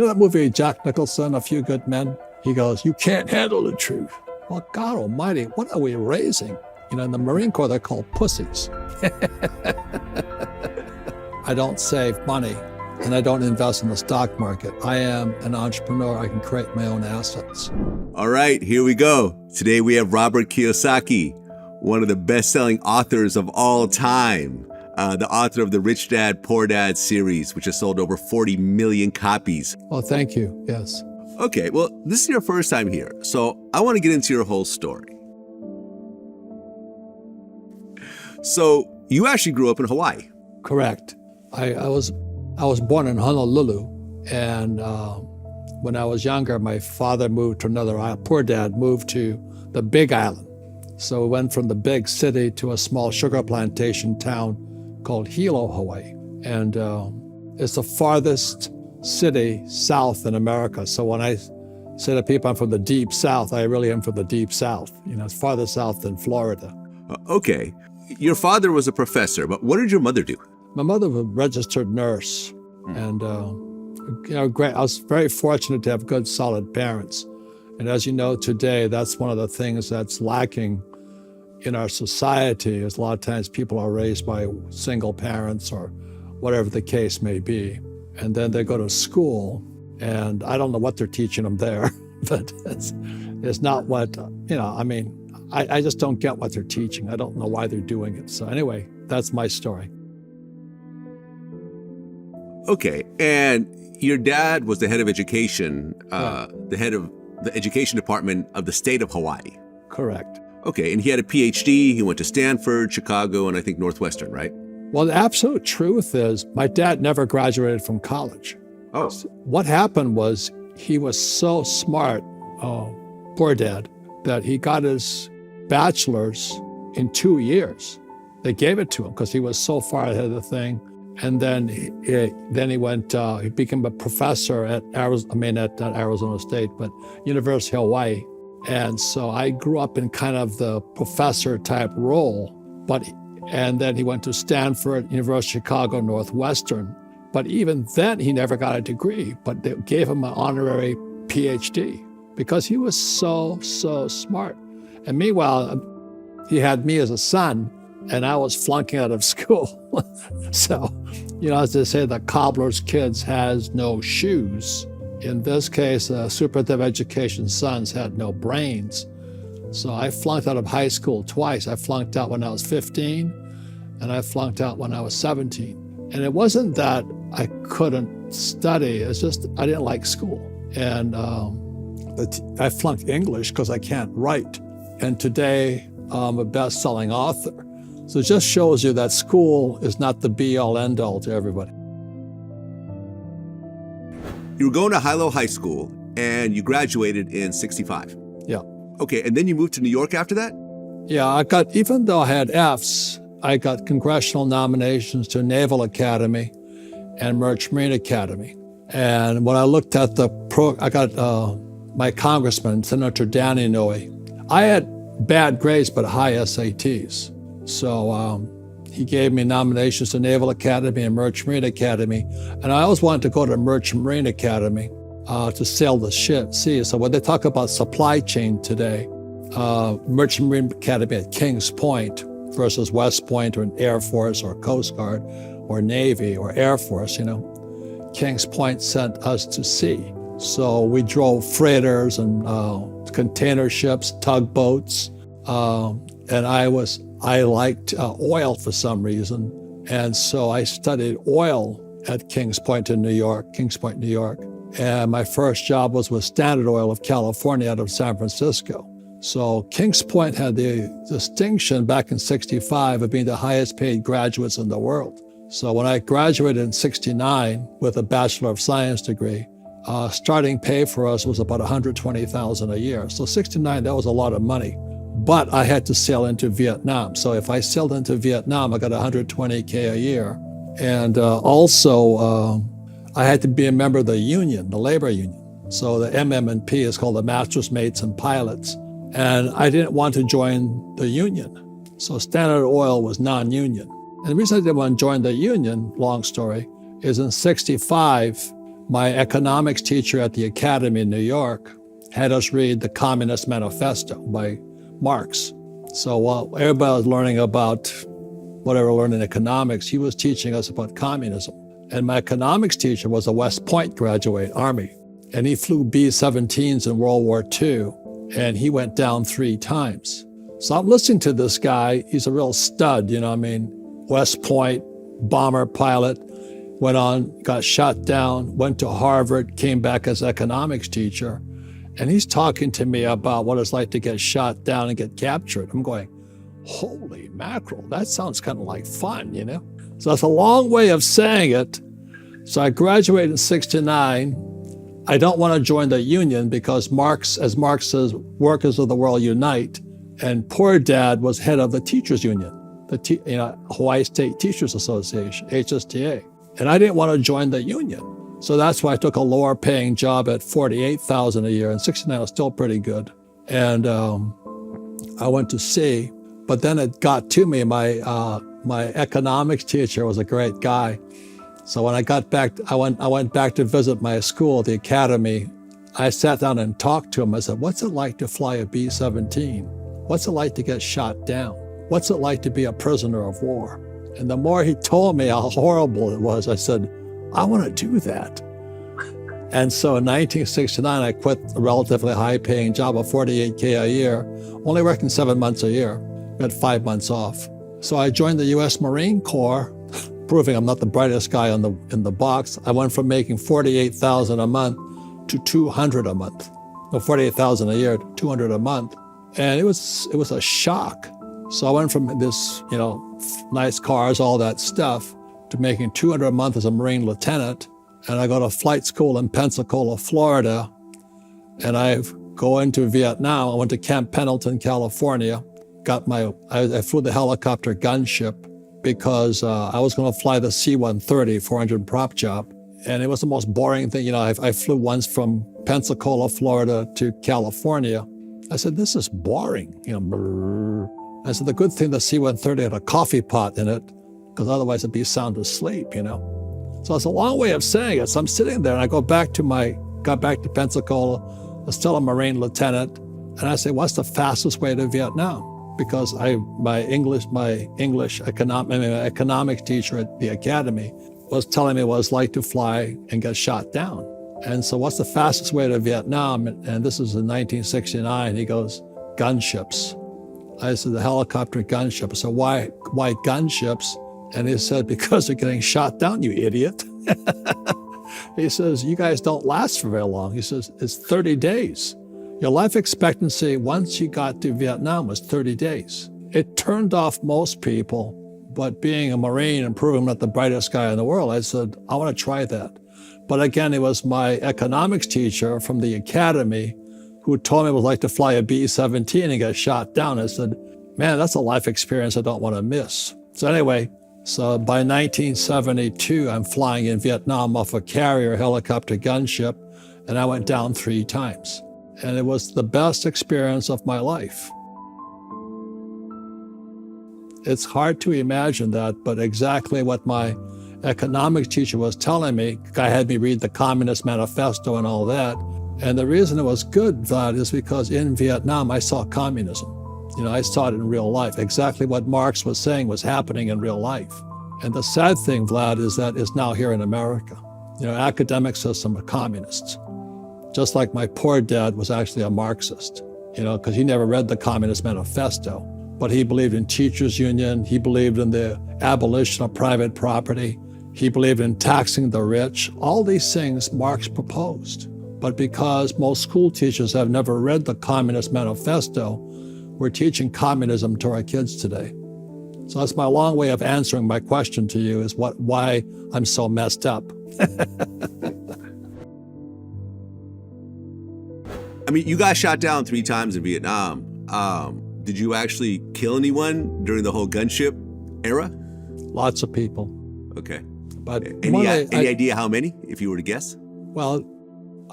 You know that movie, Jack Nicholson, A Few Good Men? He goes, you can't handle the truth. Well, God almighty, what are we raising? You know, in the Marine Corps, they're called pussies. I don't save money and I don't invest in the stock market. I am an entrepreneur. I can create my own assets. All right, here we go. Today we have Robert Kiyosaki, one of the best-selling authors of all time. The author of the Rich Dad, Poor Dad series, which has sold over 40 million copies. Well, thank you. Yes. Okay, well, this is your first time here, so I want to get into your whole story. So you actually grew up in Hawaii. Correct. I was born in Honolulu, and when I was younger, my father moved to another island. Poor Dad moved to the Big Island. So we went from the big city to a small sugar plantation town called Hilo, Hawaii. And it's the farthest city south in America. So when I say to people I'm from the deep south, I really am from the deep south. You know, it's farther south than Florida. Okay. Your father was a professor, but what did your mother do? My mother was a registered nurse. And, great. I was very fortunate to have good, solid parents. And as you know, today, that's one of the things that's lacking in our society. Is a lot of times people are raised by single parents or whatever the case may be. And then they go to school, and I don't know what they're teaching them there, but it's not what, I just don't get what they're teaching. I don't know why they're doing it. So anyway, that's my story. Okay, and your dad was the head of education, the head of the education department of the state of Hawaii. Correct. Okay, and he had a PhD. He went to Stanford, Chicago, and I think Northwestern, right? Well, the absolute truth is my dad never graduated from college. Oh. What happened was he was so smart, poor dad, that he got his bachelor's in 2 years. They gave it to him because he was so far ahead of the thing. And then he went, he became a professor at not Arizona State, but University of Hawaii. And so I grew up in kind of the professor type role, and then he went to Stanford, University of Chicago, Northwestern. But even then, he never got a degree, but they gave him an honorary PhD because he was so smart. And meanwhile, he had me as a son, and I was flunking out of school. So, as they say, the cobbler's kids has no shoes. In this case, superintendent of education sons had no brains. So I flunked out of high school twice. I flunked out when I was 15, and I flunked out when I was 17. And it wasn't that I couldn't study, it's just I didn't like school. And I flunked English because I can't write. And today, I'm a best-selling author. So it just shows you that school is not the be-all, end-all to everybody. You were going to Hilo High School, and you graduated in 65. Yeah. Okay, and then you moved to New York after that? Yeah, even though I had Fs, I got congressional nominations to Naval Academy and Merchant Marine Academy. And when I looked at I got my congressman, Senator Danny Inouye. I had bad grades, but high SATs. So he gave me nominations to Naval Academy and Merchant Marine Academy. And I always wanted to go to Merchant Marine Academy to sail the sea. So when they talk about supply chain today, Merchant Marine Academy at Kings Point versus West Point or Air Force or Coast Guard or Navy or Air Force, Kings Point sent us to sea. So we drove freighters and container ships, tugboats, and I liked oil for some reason. And so I studied oil at Kings Point, New York. And my first job was with Standard Oil of California out of San Francisco. So Kings Point had the distinction back in 65 of being the highest paid graduates in the world. So when I graduated in 69 with a Bachelor of Science degree, starting pay for us was about $120,000 a year. So 69, that was a lot of money. But I had to sail into Vietnam. So if I sailed into Vietnam, I got $120K a year. And also, I had to be a member of the union, the labor union. So the MM&P is called the Masters, Mates, and Pilots. And I didn't want to join the union. So Standard Oil was non-union. And the reason I didn't want to join the union, long story, is in 65, my economics teacher at the academy in New York had us read the Communist Manifesto by Marx. So while everybody was learning about whatever learning economics, he was teaching us about communism. And my economics teacher was a West Point graduate, Army, and he flew B-17s in World War II, and he went down 3 times. So I'm listening to this guy. He's a real stud, you know what I mean? West Point, bomber pilot, went on, got shot down, went to Harvard, came back as economics teacher. And he's talking to me about what it's like to get shot down and get captured. I'm going, holy mackerel, that sounds kind of like fun, you know? So that's a long way of saying it. So I graduated in '69. I don't want to join the union because Marx, as Marx says, workers of the world unite. And poor dad was head of the teachers union, Hawaii State Teachers Association, HSTA. And I didn't want to join the union. So that's why I took a lower paying job at $48,000 a year. And '69 was still pretty good. And I went to sea, but then it got to me. My economics teacher was a great guy. So when I got back, I went back to visit my school, the academy. I sat down and talked to him. I said, what's it like to fly a B-17? What's it like to get shot down? What's it like to be a prisoner of war? And the more he told me how horrible it was, I said, I want to do that. And so in 1969, I quit a relatively high-paying job of $48K a year, only working 7 months a year, got 5 months off. So I joined the U.S. Marine Corps, proving I'm not the brightest guy in the box. I went from making $48,000 a month to $200 a month. No, $48,000 a year to $200 a month. And it was a shock. So I went from this, nice cars, all that stuff, to making $200 a month as a Marine lieutenant. And I go to flight school in Pensacola, Florida. And I go into Vietnam. I went to Camp Pendleton, California. I flew the helicopter gunship because I was going to fly the C-130 400 prop job. And it was the most boring thing. I flew once from Pensacola, Florida to California. I said, this is boring. I said, the good thing the C-130 had a coffee pot in it, because otherwise it'd be sound asleep, So it's a long way of saying it. So I'm sitting there and I got back to Pensacola, I was still a Marine lieutenant. And I say, what's the fastest way to Vietnam? Because my economics teacher at the academy was telling me what it's like to fly and get shot down. And so what's the fastest way to Vietnam? And this is in 1969. He goes, gunships. I said, the helicopter gunship. So why gunships? And he said, because they're getting shot down, you idiot. He says, you guys don't last for very long. He says, it's 30 days. Your life expectancy once you got to Vietnam was 30 days. It turned off most people, but being a Marine and proving I'm not the brightest guy in the world, I said, I want to try that. But again, it was my economics teacher from the academy who told me it was like to fly a B-17 and get shot down. I said, man, that's a life experience I don't want to miss. So anyway, by 1972, I'm flying in Vietnam off a carrier helicopter gunship, and I went down 3 times. And it was the best experience of my life. It's hard to imagine that, but exactly what my economics teacher was telling me. Guy had me read the Communist Manifesto and all that. And the reason it was good, Vlad, is because in Vietnam, I saw communism. I saw it in real life. Exactly what Marx was saying was happening in real life. And the sad thing, Vlad, is that it's now here in America. Academic system are communists. Just like my poor dad was actually a Marxist, because he never read the Communist Manifesto. But he believed in teachers' union. He believed in the abolition of private property. He believed in taxing the rich. All these things Marx proposed. But because most school teachers have never read the Communist Manifesto, we're teaching communism to our kids today. So that's my long way of answering my question to you, is why I'm so messed up. I mean, you got shot down 3 times in Vietnam. Did you actually kill anyone during the whole gunship era? Lots of people. Okay. But any idea how many, if you were to guess? Well,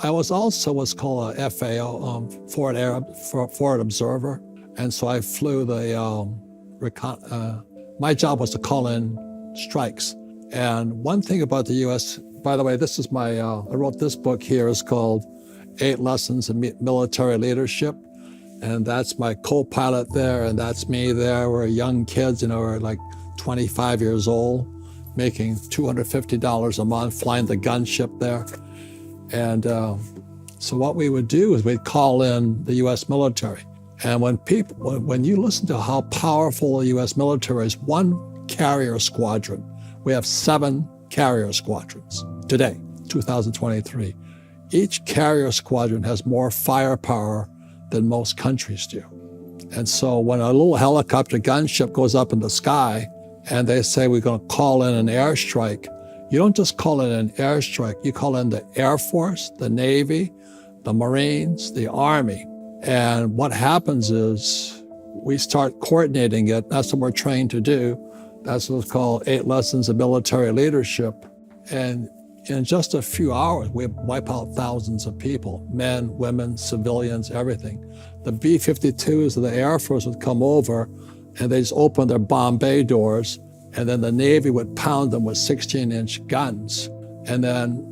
I was also what's called a FAO, Forward Observer. And so I flew my job was to call in strikes. And one thing about the U.S. By the way, this is I wrote this book here. It's called 8 Lessons in Military Leadership. And that's my co-pilot there, and that's me there. We're young kids, we're like 25 years old, making $250 a month, flying the gunship there. And so what we would do is we'd call in the U.S. military. And when you listen to how powerful the U.S. military is, one carrier squadron, we have 7 carrier squadrons today, 2023. Each carrier squadron has more firepower than most countries do. And so when a little helicopter gunship goes up in the sky and they say we're going to call in an airstrike, you don't just call in an airstrike, you call in the Air Force, the Navy, the Marines, the Army. And what happens is we start coordinating it. That's what we're trained to do. That's what's called 8 Lessons of Military Leadership. And in just a few hours, we wipe out thousands of people, men, women, civilians, everything. The B-52s of the Air Force would come over and they just open their bomb bay doors, and then the Navy would pound them with 16-inch guns. And then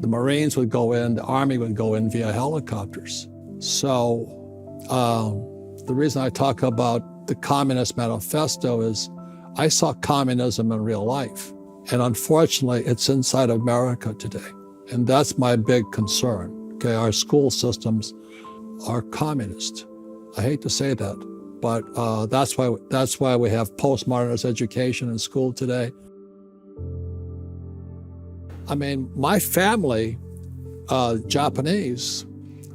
the Marines would go in, the Army would go in via helicopters. So the reason I talk about the Communist Manifesto is I saw communism in real life. And unfortunately, it's inside America today. And that's my big concern. Okay, our school systems are communist. I hate to say that, but that's why we have postmodernist education in school today. I mean, my family, Japanese,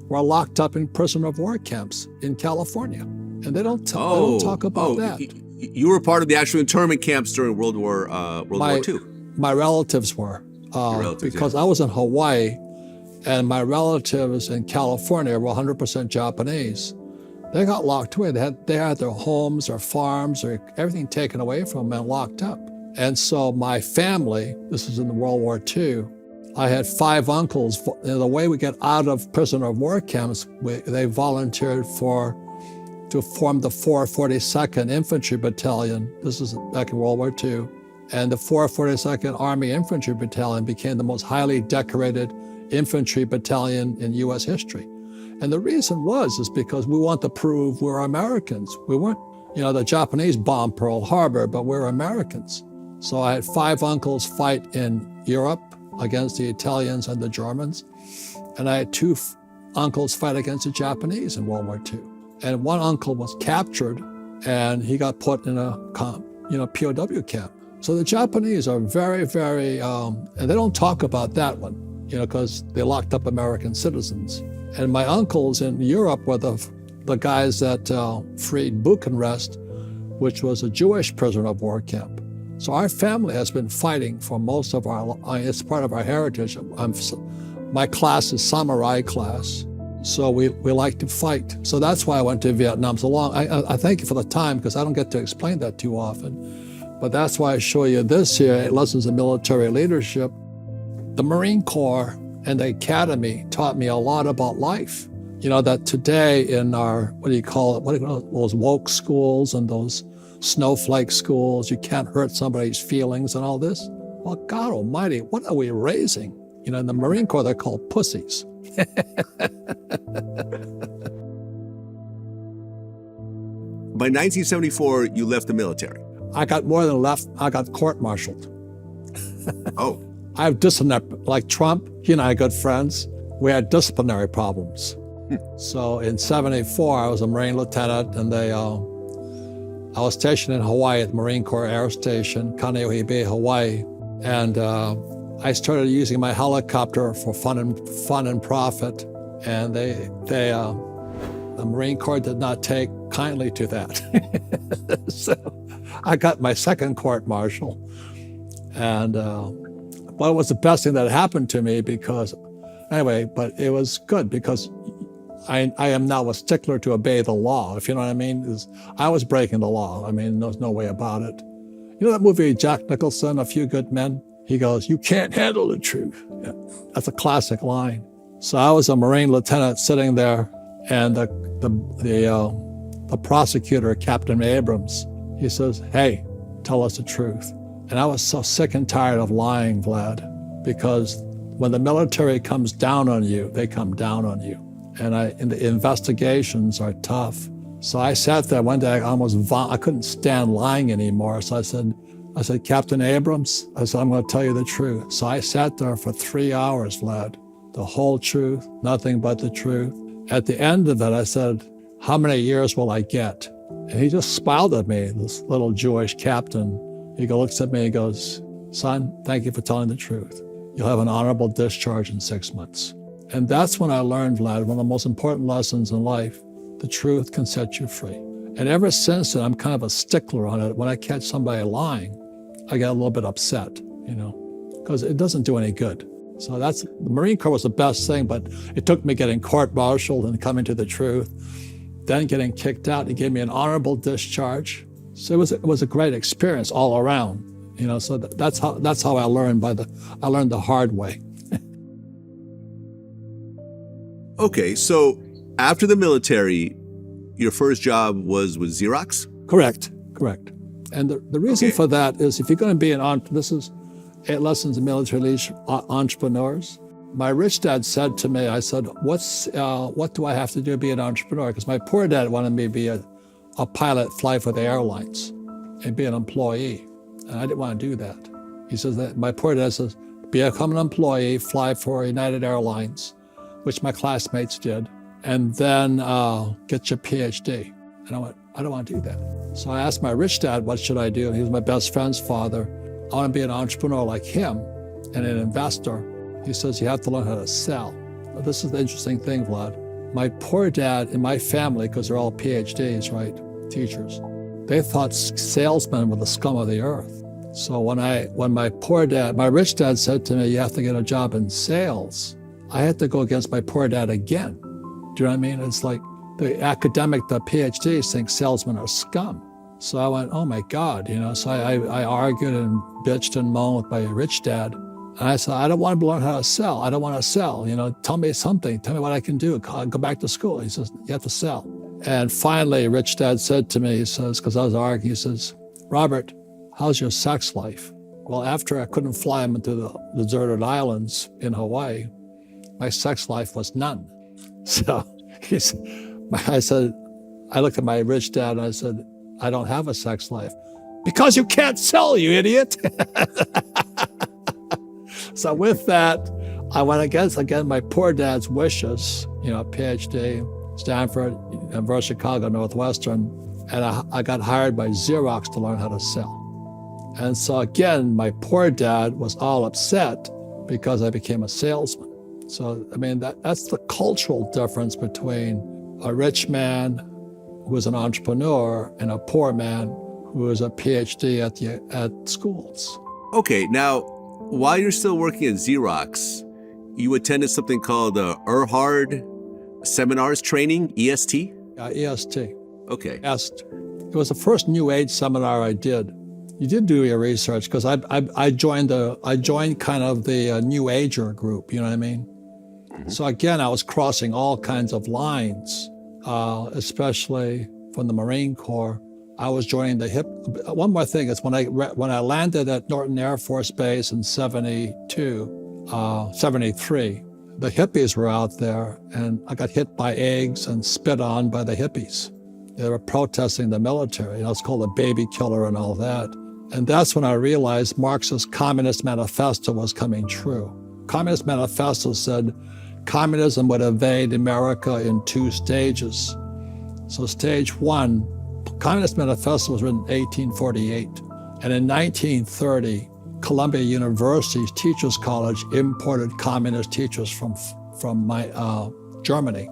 were locked up in prisoner of war camps in California. And they don't talk about that. You were part of the actual internment camps during World War II. My relatives were, because I was in Hawaii, and my relatives in California were 100% Japanese. They got locked away. They had their homes, their farms, or everything taken away from them and locked up. And so my family, this is in the World War II, I had 5 uncles. The way we get out of prisoner of war camps, they volunteered to form the 442nd Infantry Battalion. This is back in World War II. And the 442nd Army Infantry Battalion became the most highly decorated infantry battalion in U.S. history. And the reason is because we want to prove we're Americans. We weren't, the Japanese bombed Pearl Harbor, but we're Americans. So I had 5 uncles fight in Europe against the Italians and the Germans. And I had 2 uncles fight against the Japanese in World War II. And one uncle was captured and he got put in a POW camp. So the Japanese are very, very, and they don't talk about that one, because they locked up American citizens. And my uncles in Europe were the guys that freed Buchenwald, which was a Jewish prisoner of war camp. So our family has been fighting for most of it's part of our heritage. My class is samurai class. So we like to fight. So that's why I went to Vietnam so long. I thank you for the time because I don't get to explain that too often. But that's why I show you this here, 8 Lessons in Military Leadership. The Marine Corps and the Academy taught me a lot about life. That today in our, those woke schools and those snowflake schools, you can't hurt somebody's feelings and all this. Well, God almighty, what are we raising? In the Marine Corps, they're called pussies. By 1974, you left the military. I got more than left. I got court-martialed. Oh. I have disciplinary, like Trump, he and I are good friends. We had disciplinary problems. So in 74, I was a Marine lieutenant, and I was stationed in Hawaii at the Marine Corps Air Station, Kaneohe Bay, Hawaii. And I started using my helicopter for fun and profit. And the Marine Corps did not take kindly to that. So I got my second court-martial. And well, it was the best thing that happened to me but it was good because I am now a stickler to obey the law, if you know what I mean. I was breaking the law. I mean, there's no way about it. You know that movie, Jack Nicholson, A Few Good Men? He goes, "You can't handle the truth." Yeah, that's a classic line. So I was a Marine lieutenant sitting there, and the prosecutor, Captain Abrams, he says, "Hey, tell us the truth." And I was so sick and tired of lying, Vlad, because when the military comes down on you, they come down on you. And the investigations are tough. So I sat there one day, I couldn't stand lying anymore. So I said, Captain Abrams, I said, I'm going to tell you the truth. So I sat there for 3 hours, Vlad, the whole truth, nothing but the truth. At the end of it, I said, how many years will I get? And he just smiled at me, this little Jewish captain. He looks at me and goes, son, thank you for telling the truth. You'll have an honorable discharge in 6 months. And that's when I learned, Vlad, one of the most important lessons in life, the truth can set you free. And ever since then, I'm kind of a stickler on it. When I catch somebody lying, I get a little bit upset, because it doesn't do any good. So the Marine Corps was the best thing, but it took me getting court-martialed and coming to the truth, then getting kicked out. It gave me an honorable discharge. So it was a great experience all around, so that's how I learned I learned the hard way. Okay, so after the military, your first job was with Xerox? Correct. And the reason for that is if you're going to be this is 8 Lessons in Military Leadership Entrepreneurs. My rich dad said to me, I said, what do I have to do to be an entrepreneur? Because my poor dad wanted me to be a pilot, fly for the airlines and be an employee. And I didn't want to do that. He says that my poor dad says, become an employee, fly for United Airlines, which my classmates did, and then get your PhD. And I went, I don't want to do that. So I asked my rich dad, what should I do? He was my best friend's father. I want to be an entrepreneur like him and an investor. He says, you have to learn how to sell. Well, this is the interesting thing, Vlad. My poor dad and my family, because they're all PhDs, right, teachers, they thought salesmen were the scum of the earth. So when my rich dad said to me, you have to get a job in sales, I had to go against my poor dad again. Do you know what I mean? It's like the PhDs think salesmen are scum. So I went, oh my God, so I argued and bitched and moaned with my rich dad. And I said, I don't want to learn how to sell. I don't want to sell. Tell me something. Tell me what I can do. I'll go back to school. He says, you have to sell. And finally, rich dad said to me, he says, because I was arguing, he says, Robert, how's your sex life? Well, after I couldn't fly him into the deserted islands in Hawaii, my sex life was none. So I looked at my rich dad and I said, I don't have a sex life. Because you can't sell, you idiot. So with that, I went against, my poor dad's wishes, PhD, Stanford, University of Chicago, Northwestern, and I got hired by Xerox to learn how to sell. And so again, my poor dad was all upset because I became a salesman. So, that's the cultural difference between a rich man who is an entrepreneur and a poor man who is a PhD at schools. Okay, now, while you're still working at Xerox, you attended something called Erhard Seminars Training, EST? EST. Okay. EST. It was the first New Age seminar I did. You did do your research because I joined kind of the New Ager group. You know what I mean? Mm-hmm. So again, I was crossing all kinds of lines, especially from the Marine Corps. I was joining the hip. One more thing is when I landed at Norton Air Force Base in 73, the hippies were out there, and I got hit by eggs and spit on by the hippies. They were protesting the military. It's called a baby killer and all that. And that's when I realized Marx's Communist Manifesto was coming true. Communist Manifesto said communism would invade America in 2 stages. So stage 1, Communist Manifesto was written in 1848. And in 1930, Columbia University's Teachers College imported communist teachers from Germany.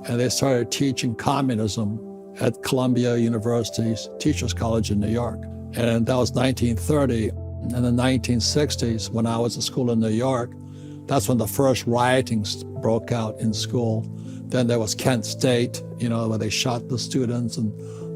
And they started teaching communism at Columbia University's Teachers College in New York. And that was 1930. In the 1960s, when I was at school in New York, that's when the first rioting broke out in school. Then there was Kent State, where they shot the students, and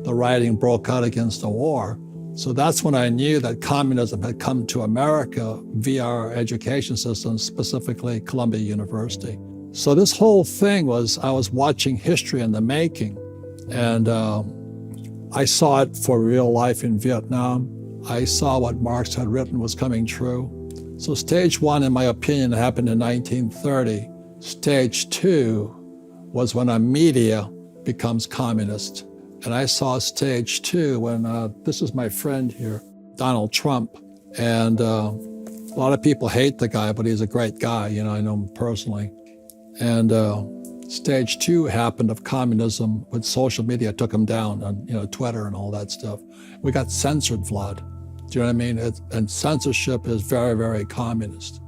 the rioting broke out against the war. So that's when I knew that communism had come to America via our education system, specifically Columbia University. So this whole thing I was watching history in the making. And I saw it for real life in Vietnam. I saw what Marx had written was coming true. So stage one, in my opinion, happened in 1930. Stage two was when a media becomes communist. And I saw stage two when, this is my friend here, Donald Trump. And a lot of people hate the guy, but he's a great guy. You know, I know him personally. And stage two happened of communism when social media took him down on, you know, Twitter and all that stuff. We got censored, Vlad. Do you know what I mean? And censorship is very, very communist.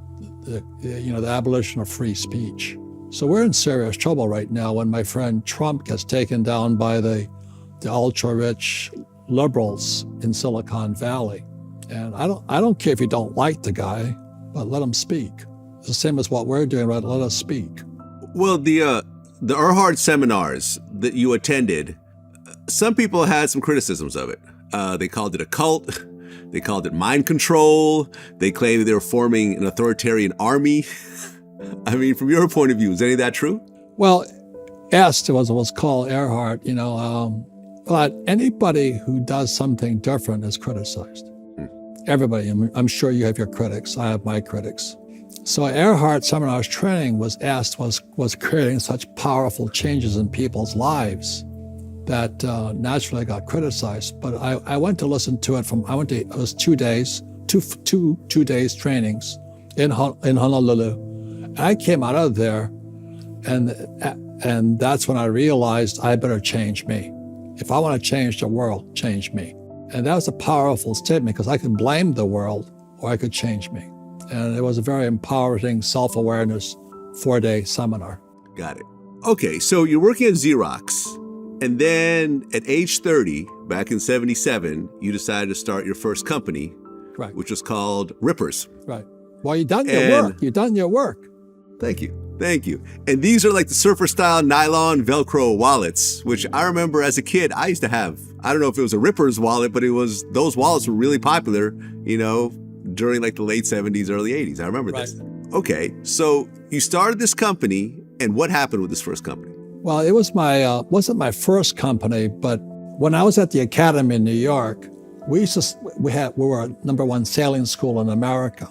The abolition of free speech. So we're in serious trouble right now when my friend Trump gets taken down by the ultra-rich liberals in Silicon Valley. And I don't care if you don't like the guy, but let him speak. It's the same as what we're doing, right? Let us speak. Well, the Earhart seminars that you attended, some people had some criticisms of it. They called it a cult. They called it mind control. They claimed that they were forming an authoritarian army. I mean, from your point of view, is any of that true? Well, yes, it was called Earhart, you know, but anybody who does something different is criticized. Everybody. I'm sure you have your critics. I have my critics. So Earhart Seminars training was creating such powerful changes in people's lives that naturally got criticized. But I went to listen to it it was 2 days, two days trainings in Honolulu. And I came out of there and that's when I realized I better change me. If I want to change the world, change me. And that was a powerful statement because I could blame the world or I could change me. And it was a very empowering self-awareness 4-day seminar. Got it. Okay, so you're working at Xerox. And then at age 30, back in 77, you decided to start your first company, Right. which was called Rippers. Right. Well, you've done your work. You've done your work. Thank you. Thank you. And these are like the surfer-style nylon Velcro wallets, which I remember as a kid, I used to have. I don't know if it was a Rippers wallet, but those wallets were really popular, you know, during like the late 70s, early 80s. I remember this. Okay, so you started this company, and what happened with this first company? Well, it was wasn't my first company, but when I was at the academy in New York, we were a #1 sailing school in America,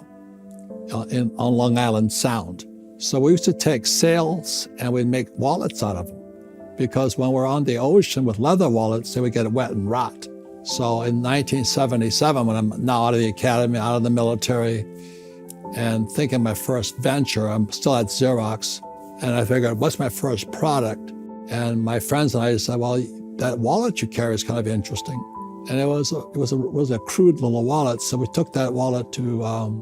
on Long Island Sound. So we used to take sails and we'd make wallets out of them, because when we're on the ocean with leather wallets, they would get wet and rot. So in 1977, when I'm now out of the academy, out of the military, and thinking my first venture, I'm still at Xerox, and I figured, what's my first product? And my friends and I said, well, that wallet you carry is kind of interesting. And it was a crude little wallet. So we took that wallet to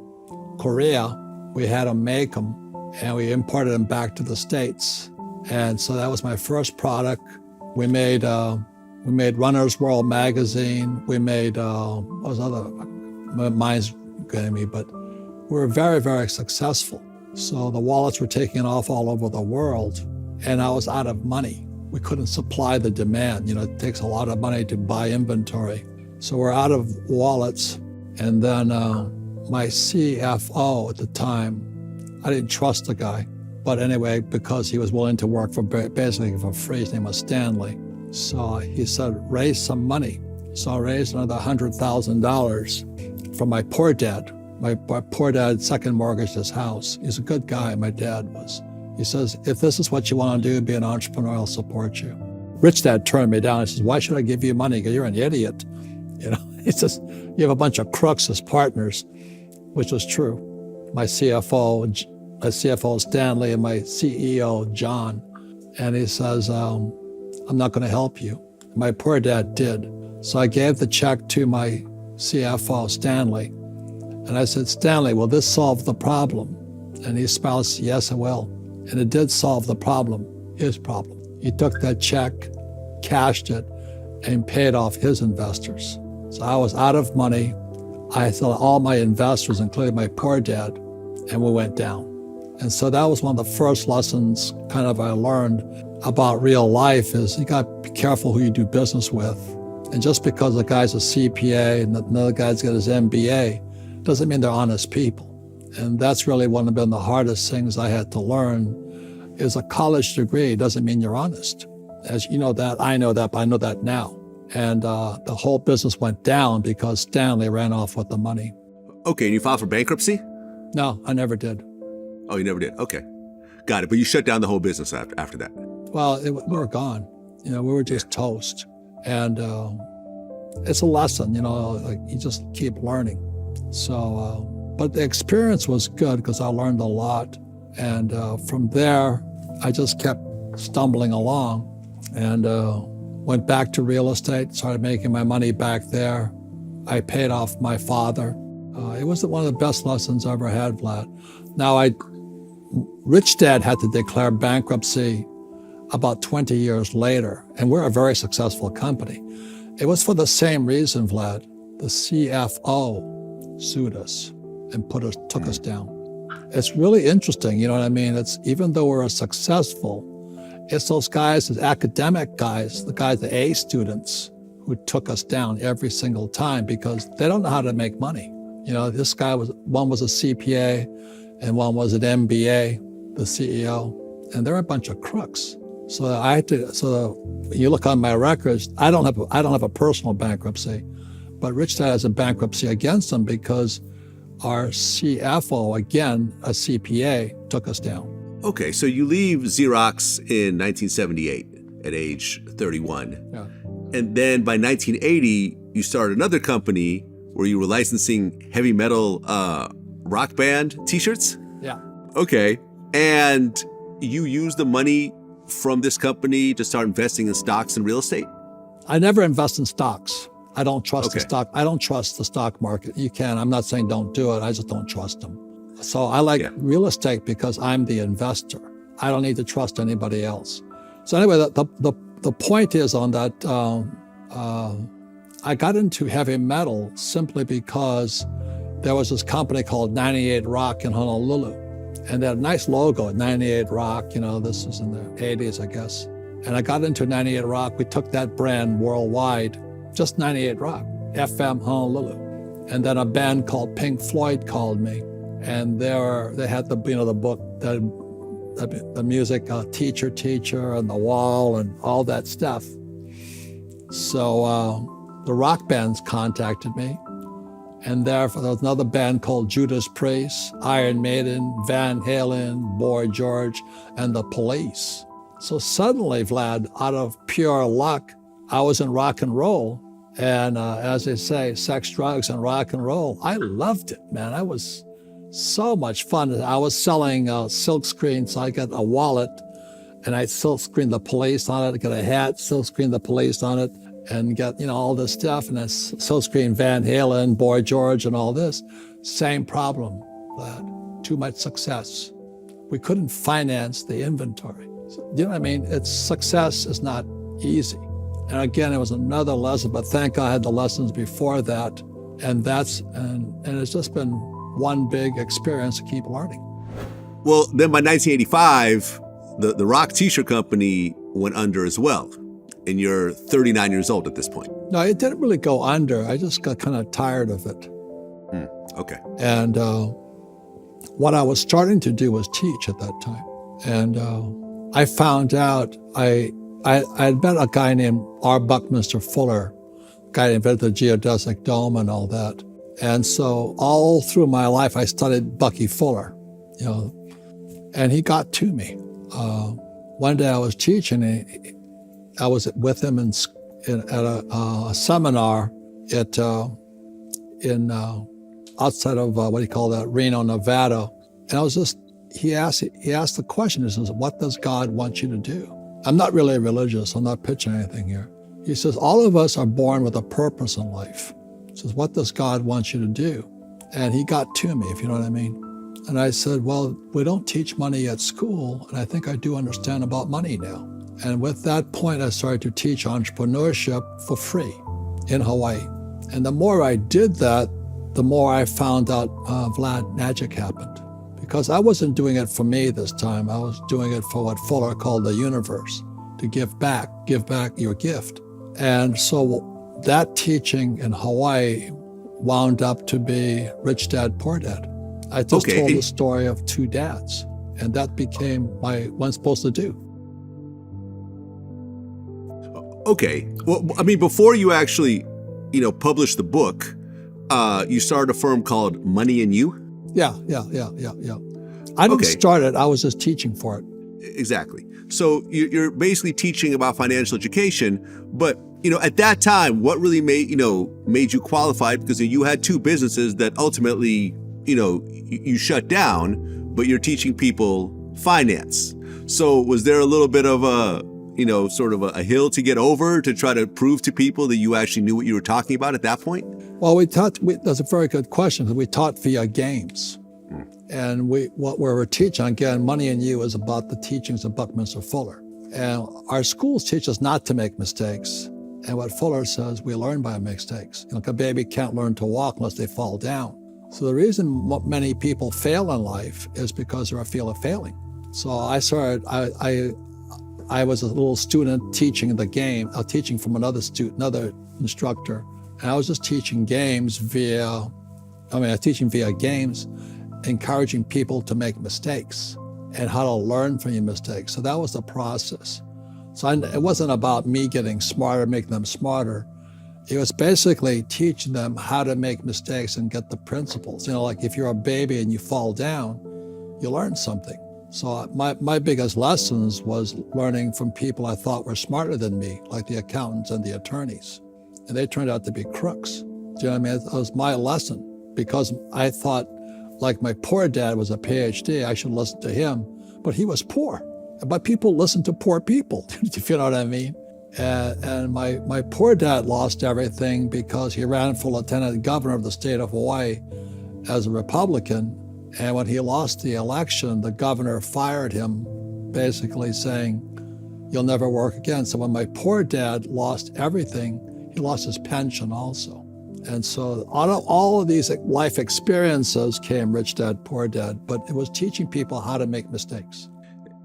Korea. We had them make them, and we imported them back to the States. And so that was my first product. We made Runner's World magazine. We made what was other? My mind's getting me, but we were very, very successful. So the wallets were taking off all over the world, and I was out of money. We couldn't supply the demand. You know, it takes a lot of money to buy inventory. So we're out of wallets. And then my CFO at the time, I didn't trust the guy. But anyway, because he was willing to work basically for free, his name was Stanley. So he said, raise some money. So I raised another $100,000 from my poor dad. My poor dad second mortgaged his house. He's a good guy, my dad was. He says, if this is what you want to do, be an entrepreneur, I'll support you. Rich Dad turned me down. He says, why should I give you money? You're an idiot. You know, he says, you have a bunch of crooks as partners, which was true. My CFO Stanley and my CEO John. And he says, I'm not going to help you. My poor dad did. So I gave the check to my CFO Stanley. And I said, Stanley, will this solve the problem? And he smiled, yes, it will. And it did solve the problem, his problem. He took that check, cashed it, and paid off his investors. So I was out of money. I saw all my investors, including my poor dad, and we went down. And so that was one of the first lessons kind of I learned about real life is you got to be careful who you do business with. And just because a guy's a CPA and another guy's got his MBA doesn't mean they're honest people. And that's really one of the hardest things I had to learn is a college degree doesn't mean you're honest. As you know that, I know that, but I know that now. And the whole business went down because Stanley ran off with the money. Okay, and you filed for bankruptcy? No, I never did. Oh, you never did? Okay. Got it. But you shut down the whole business after that. Well, we were gone. We were just toast. And it's a lesson, like you just keep learning. So, but the experience was good because I learned a lot. And from there, I just kept stumbling along and went back to real estate, started making my money back there. I paid off my father. It was one of the best lessons I ever had, Vlad. Now, Rich Dad had to declare bankruptcy about 20 years later, and we're a very successful company. It was for the same reason, Vlad. The CFO sued us and took us down. It's really interesting, you know what I mean? It's even though we're successful, it's those guys, the academic guys, the A students, who took us down every single time because they don't know how to make money. This guy one was a CPA and one was an MBA, the CEO, and they're a bunch of crooks. So you look on my records, I don't have a personal bankruptcy, but Rich Dad has a bankruptcy against them because our CFO, again, a CPA, took us down. Okay, so you leave Xerox in 1978 at age 31. Yeah. And then by 1980, you started another company where you were licensing heavy metal rock band t-shirts? Yeah. Okay. And you used the money from this company to start investing in stocks and real estate? I never invest in stocks. I don't trust the stock. I don't trust the stock market. You can. I'm not saying don't do it. I just don't trust them. So I like real estate because I'm the investor. I don't need to trust anybody else. So anyway, the point is on that, I got into heavy metal simply because there was this company called 98 Rock in Honolulu. And they had a nice logo, 98 Rock, this was in the 80s, I guess. And I got into 98 Rock. We took that brand worldwide, just 98 Rock, FM Honolulu. And then a band called Pink Floyd called me. And they had the book, the music, Teacher, and The Wall, and all that stuff. So the rock bands contacted me. And there was another band called Judas Priest, Iron Maiden, Van Halen, Boy George, and The Police. So suddenly, Vlad, out of pure luck, I was in rock and roll. And as they say, sex, drugs, and rock and roll. I loved it, man. I was so much fun. I was selling silk screens. So I got a wallet, and I silk screen The Police on it. I got a hat, silk screen The Police on it, and got all this stuff. And I silk screen Van Halen, Boy George, and all this. Same problem, Vlad. Too much success. We couldn't finance the inventory. So, you know what I mean? Success is not easy. And again, it was another lesson, but thank God I had the lessons before that. And it's just been one big experience to keep learning. Well, then by 1985, the rock t-shirt company went under as well. And you're 39 years old at this point. No, it didn't really go under. I just got kind of tired of it. Okay. And what I was starting to do was teach at that time. And I found out I met a guy named R. Buckminster Fuller, guy that invented the geodesic dome and all that. And so all through my life, I studied Bucky Fuller, and he got to me. One day I was teaching, I was with him at a seminar outside of Reno, Nevada. And he asked the question, he says, what does God want you to do? I'm not really religious, I'm not pitching anything here. He says, all of us are born with a purpose in life. He says, what does God want you to do? And he got to me, if you know what I mean. And I said, well, we don't teach money at school, and I think I do understand about money now. And with that point, I started to teach entrepreneurship for free in Hawaii. And the more I did that, the more I found out, Vlad, magic happened. Because I wasn't doing it for me this time. I was doing it for what Fuller called the universe, to give back your gift. And so that teaching in Hawaii wound up to be Rich Dad, Poor Dad. I just told the story of two dads, and that became what I'm supposed to do. Okay. Well, I mean, before you actually, published the book, you started a firm called Money and You? Yeah. I didn't Okay. start it. I was just teaching for it. Exactly. So you're basically teaching about financial education, but at that time, what really made you qualified? Because you had two businesses that ultimately, you shut down, but you're teaching people finance. So was there a little bit of a, sort of a hill to get over to try to prove to people that you actually knew what you were talking about at that point? Well, that's a very good question. We taught via games. And what we were teaching, again, Money and You is about the teachings of Buckminster Fuller. And our schools teach us not to make mistakes. And what Fuller says, we learn by mistakes. A baby can't learn to walk unless they fall down. So the reason many people fail in life is because they're afraid of failing. So I was a little student teaching the game, teaching from another instructor. And I was just teaching games via games, encouraging people to make mistakes and how to learn from your mistakes. So that was the process. So it wasn't about me getting smarter, making them smarter. It was basically teaching them how to make mistakes and get the principles. Like if you're a baby and you fall down, you learn something. So my biggest lessons was learning from people I thought were smarter than me, like the accountants and the attorneys. And they turned out to be crooks. Do you know what I mean? It was my lesson because I thought, like my poor dad was a PhD, I should listen to him, but he was poor. But people listen to poor people, if you know what I mean. And my poor dad lost everything because he ran for lieutenant governor of the state of Hawaii as a Republican. And when he lost the election, the governor fired him, basically saying, "You'll never work again." So when my poor dad lost everything, he lost his pension also. And so out of all of these life experiences came Rich Dad, Poor Dad, but it was teaching people how to make mistakes.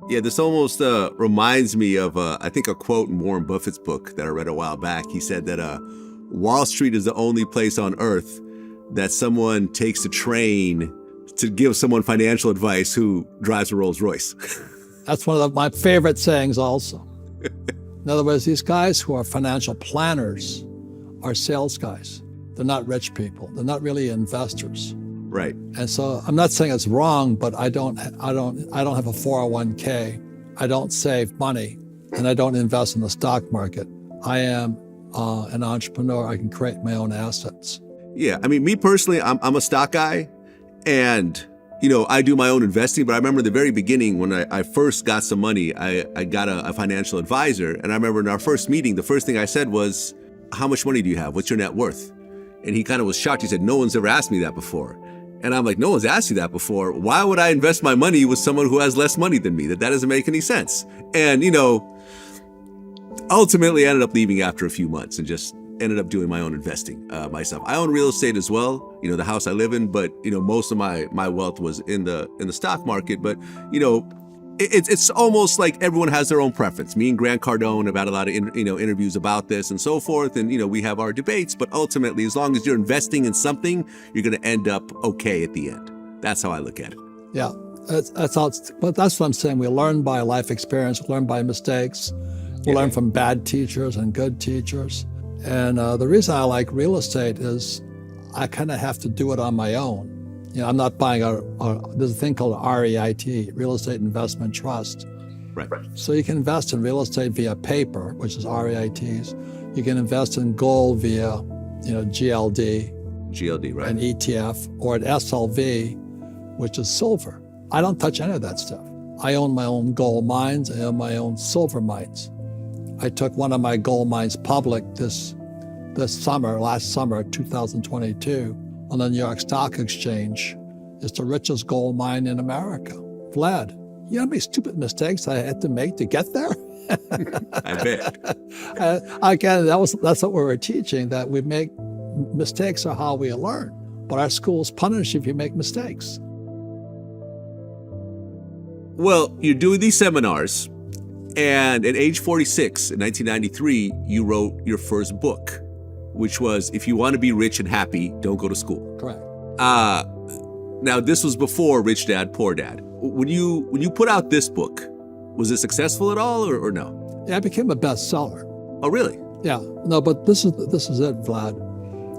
Yeah, this almost reminds me of, I think, a quote in Warren Buffett's book that I read a while back. He said that Wall Street is the only place on earth that someone takes a train to give someone financial advice who drives a Rolls Royce. That's one of my favorite sayings also. In other words, these guys who are financial planners are sales guys. They're not rich people. They're not really investors. Right. And so I'm not saying it's wrong, but I don't have a 401k. I don't save money, and I don't invest in the stock market. I am an entrepreneur. I can create my own assets. Yeah. I mean, me personally, I'm a stock guy, and I do my own investing. But I remember in the very beginning when I first got some money, I got a financial advisor, and I remember in our first meeting, the first thing I said was, "How much money do you have? What's your net worth?" And he kind of was shocked. He said, "No one's ever asked me that before." And I'm like, "No one's asked you that before. Why would I invest my money with someone who has less money than me? That doesn't make any sense." And, ultimately I ended up leaving after a few months and just ended up doing my own investing myself. I own real estate as well, the house I live in, but, most of my wealth was in the stock market. But, it's almost like everyone has their own preference. Me and Grant Cardone have had a lot of interviews about this and so forth, and we have our debates. But ultimately, as long as you're investing in something, you're going to end up okay at the end. That's how I look at it. Yeah, that's what I'm saying. We learn by life experience, we learn by mistakes, we learn from bad teachers and good teachers. And the reason I like real estate is I kind of have to do it on my own. I'm not buying there's a thing called REIT, Real Estate Investment Trust. Right. So you can invest in real estate via paper, which is REITs. You can invest in gold via, GLD. GLD, right. An ETF, or an SLV, which is silver. I don't touch any of that stuff. I own my own gold mines. I own my own silver mines. I took one of my gold mines public last summer, 2022. On the New York Stock Exchange. It's the richest gold mine in America. Vlad, you know how many stupid mistakes I had to make to get there? I bet. Again, that's what we were teaching, that mistakes are how we learn. But our schools punish if you make mistakes. Well, you're doing these seminars, and at age 46, in 1993, you wrote your first book, which was, "If you want to be rich and happy, don't go to school." Correct. Now, this was before Rich Dad, Poor Dad. When you put out this book, was it successful at all, or no? Yeah, it became a bestseller. Oh, really? Yeah. No, but this is it, Vlad.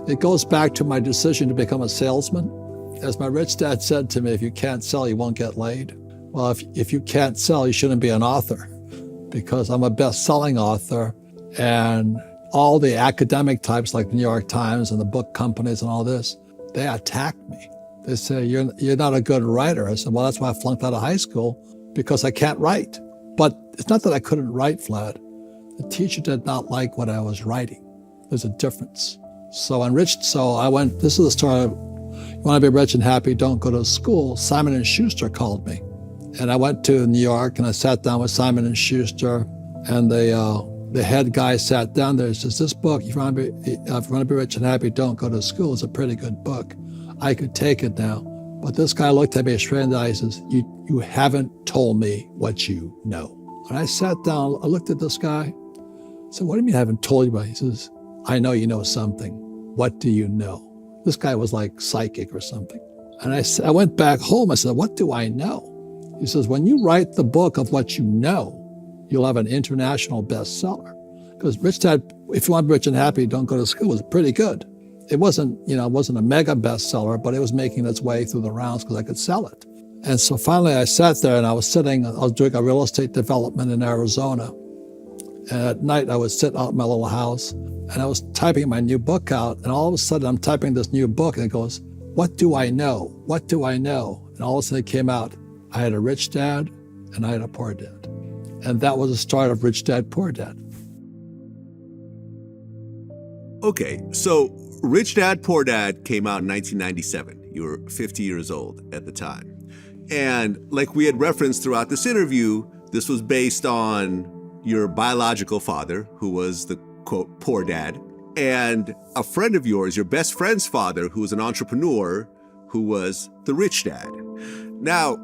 It goes back to my decision to become a salesman. As my rich dad said to me, if you can't sell, you won't get laid. Well, if you can't sell, you shouldn't be an author, because I'm a best-selling author, and all the academic types like the New York Times and the book companies and all this, they attack me. They say, you're not a good writer. I said, well, that's why I flunked out of high school, because I can't write. But it's not that I couldn't write, Vlad. The teacher did not like what I was writing. There's a difference. So I went, this is the story, you want to be rich and happy, don't go to school. Simon & Schuster called me. And I went to New York and I sat down with Simon & Schuster, and the head guy sat down there and says, this book, if you want to be rich and happy, don't go to school, it's a pretty good book. I could take it now. But this guy looked at me straight in the eye and says, you haven't told me what you know. And I sat down, I looked at this guy, I said, what do you mean I haven't told you about it? He says, I know you know something. What do you know? This guy was like psychic or something. And I went back home, I said, what do I know? He says, when you write the book of what you know, you'll have an international bestseller. Because Rich Dad, if you want to be rich and happy, don't go to school, was pretty good. It wasn't a mega bestseller, but it was making its way through the rounds because I could sell it. And so finally I sat there and I was doing a real estate development in Arizona. And at night I would sit out in my little house and I was typing my new book out, and all of a sudden I'm typing this new book and it goes, what do I know? What do I know? And all of a sudden it came out, I had a rich dad and I had a poor dad. And that was the start of Rich Dad, Poor Dad. Okay, so Rich Dad, Poor Dad came out in 1997. You were 50 years old at the time. And like we had referenced throughout this interview, this was based on your biological father, who was the, quote, poor dad, and a friend of yours, your best friend's father, who was an entrepreneur, who was the rich dad. Now,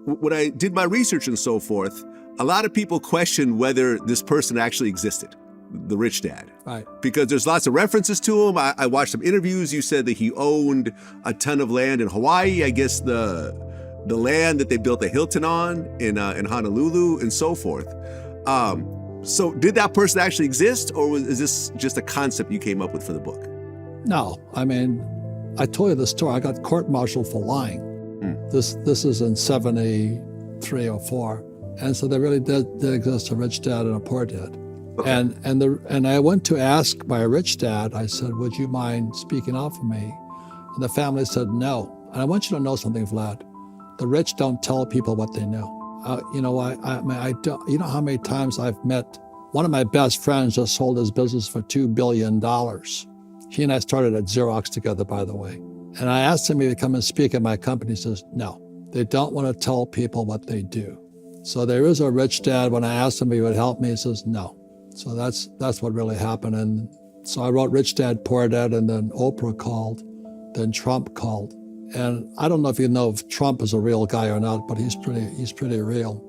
when I did my research and so forth, a lot of people question whether this person actually existed, the rich dad. Right. Because there's lots of references to him. I watched some interviews. You said that he owned a ton of land in Hawaii. I guess the land that they built the Hilton on in Honolulu and so forth. So did that person actually exist, or is this just a concept you came up with for the book? No, I mean, I told you the story. I got court-martialed for lying. This is in 73 or 4. And so there really did exist a rich dad and a poor dad. Okay. And I went to ask my rich dad, I said, would you mind speaking out for me? And the family said no. And I want you to know something, Vlad. The rich don't tell people what they know. You know how many times I've met, one of my best friends just sold his business for $2 billion. He and I started at Xerox together, by the way. And I asked him if he'd come and speak at my company. He says, no, they don't want to tell people what they do. So there is a rich dad. When I asked him if he would help me, he says, no. So that's what really happened. And so I wrote Rich Dad, Poor Dad, and then Oprah called, then Trump called. And I don't know if you know if Trump is a real guy or not, but he's pretty real.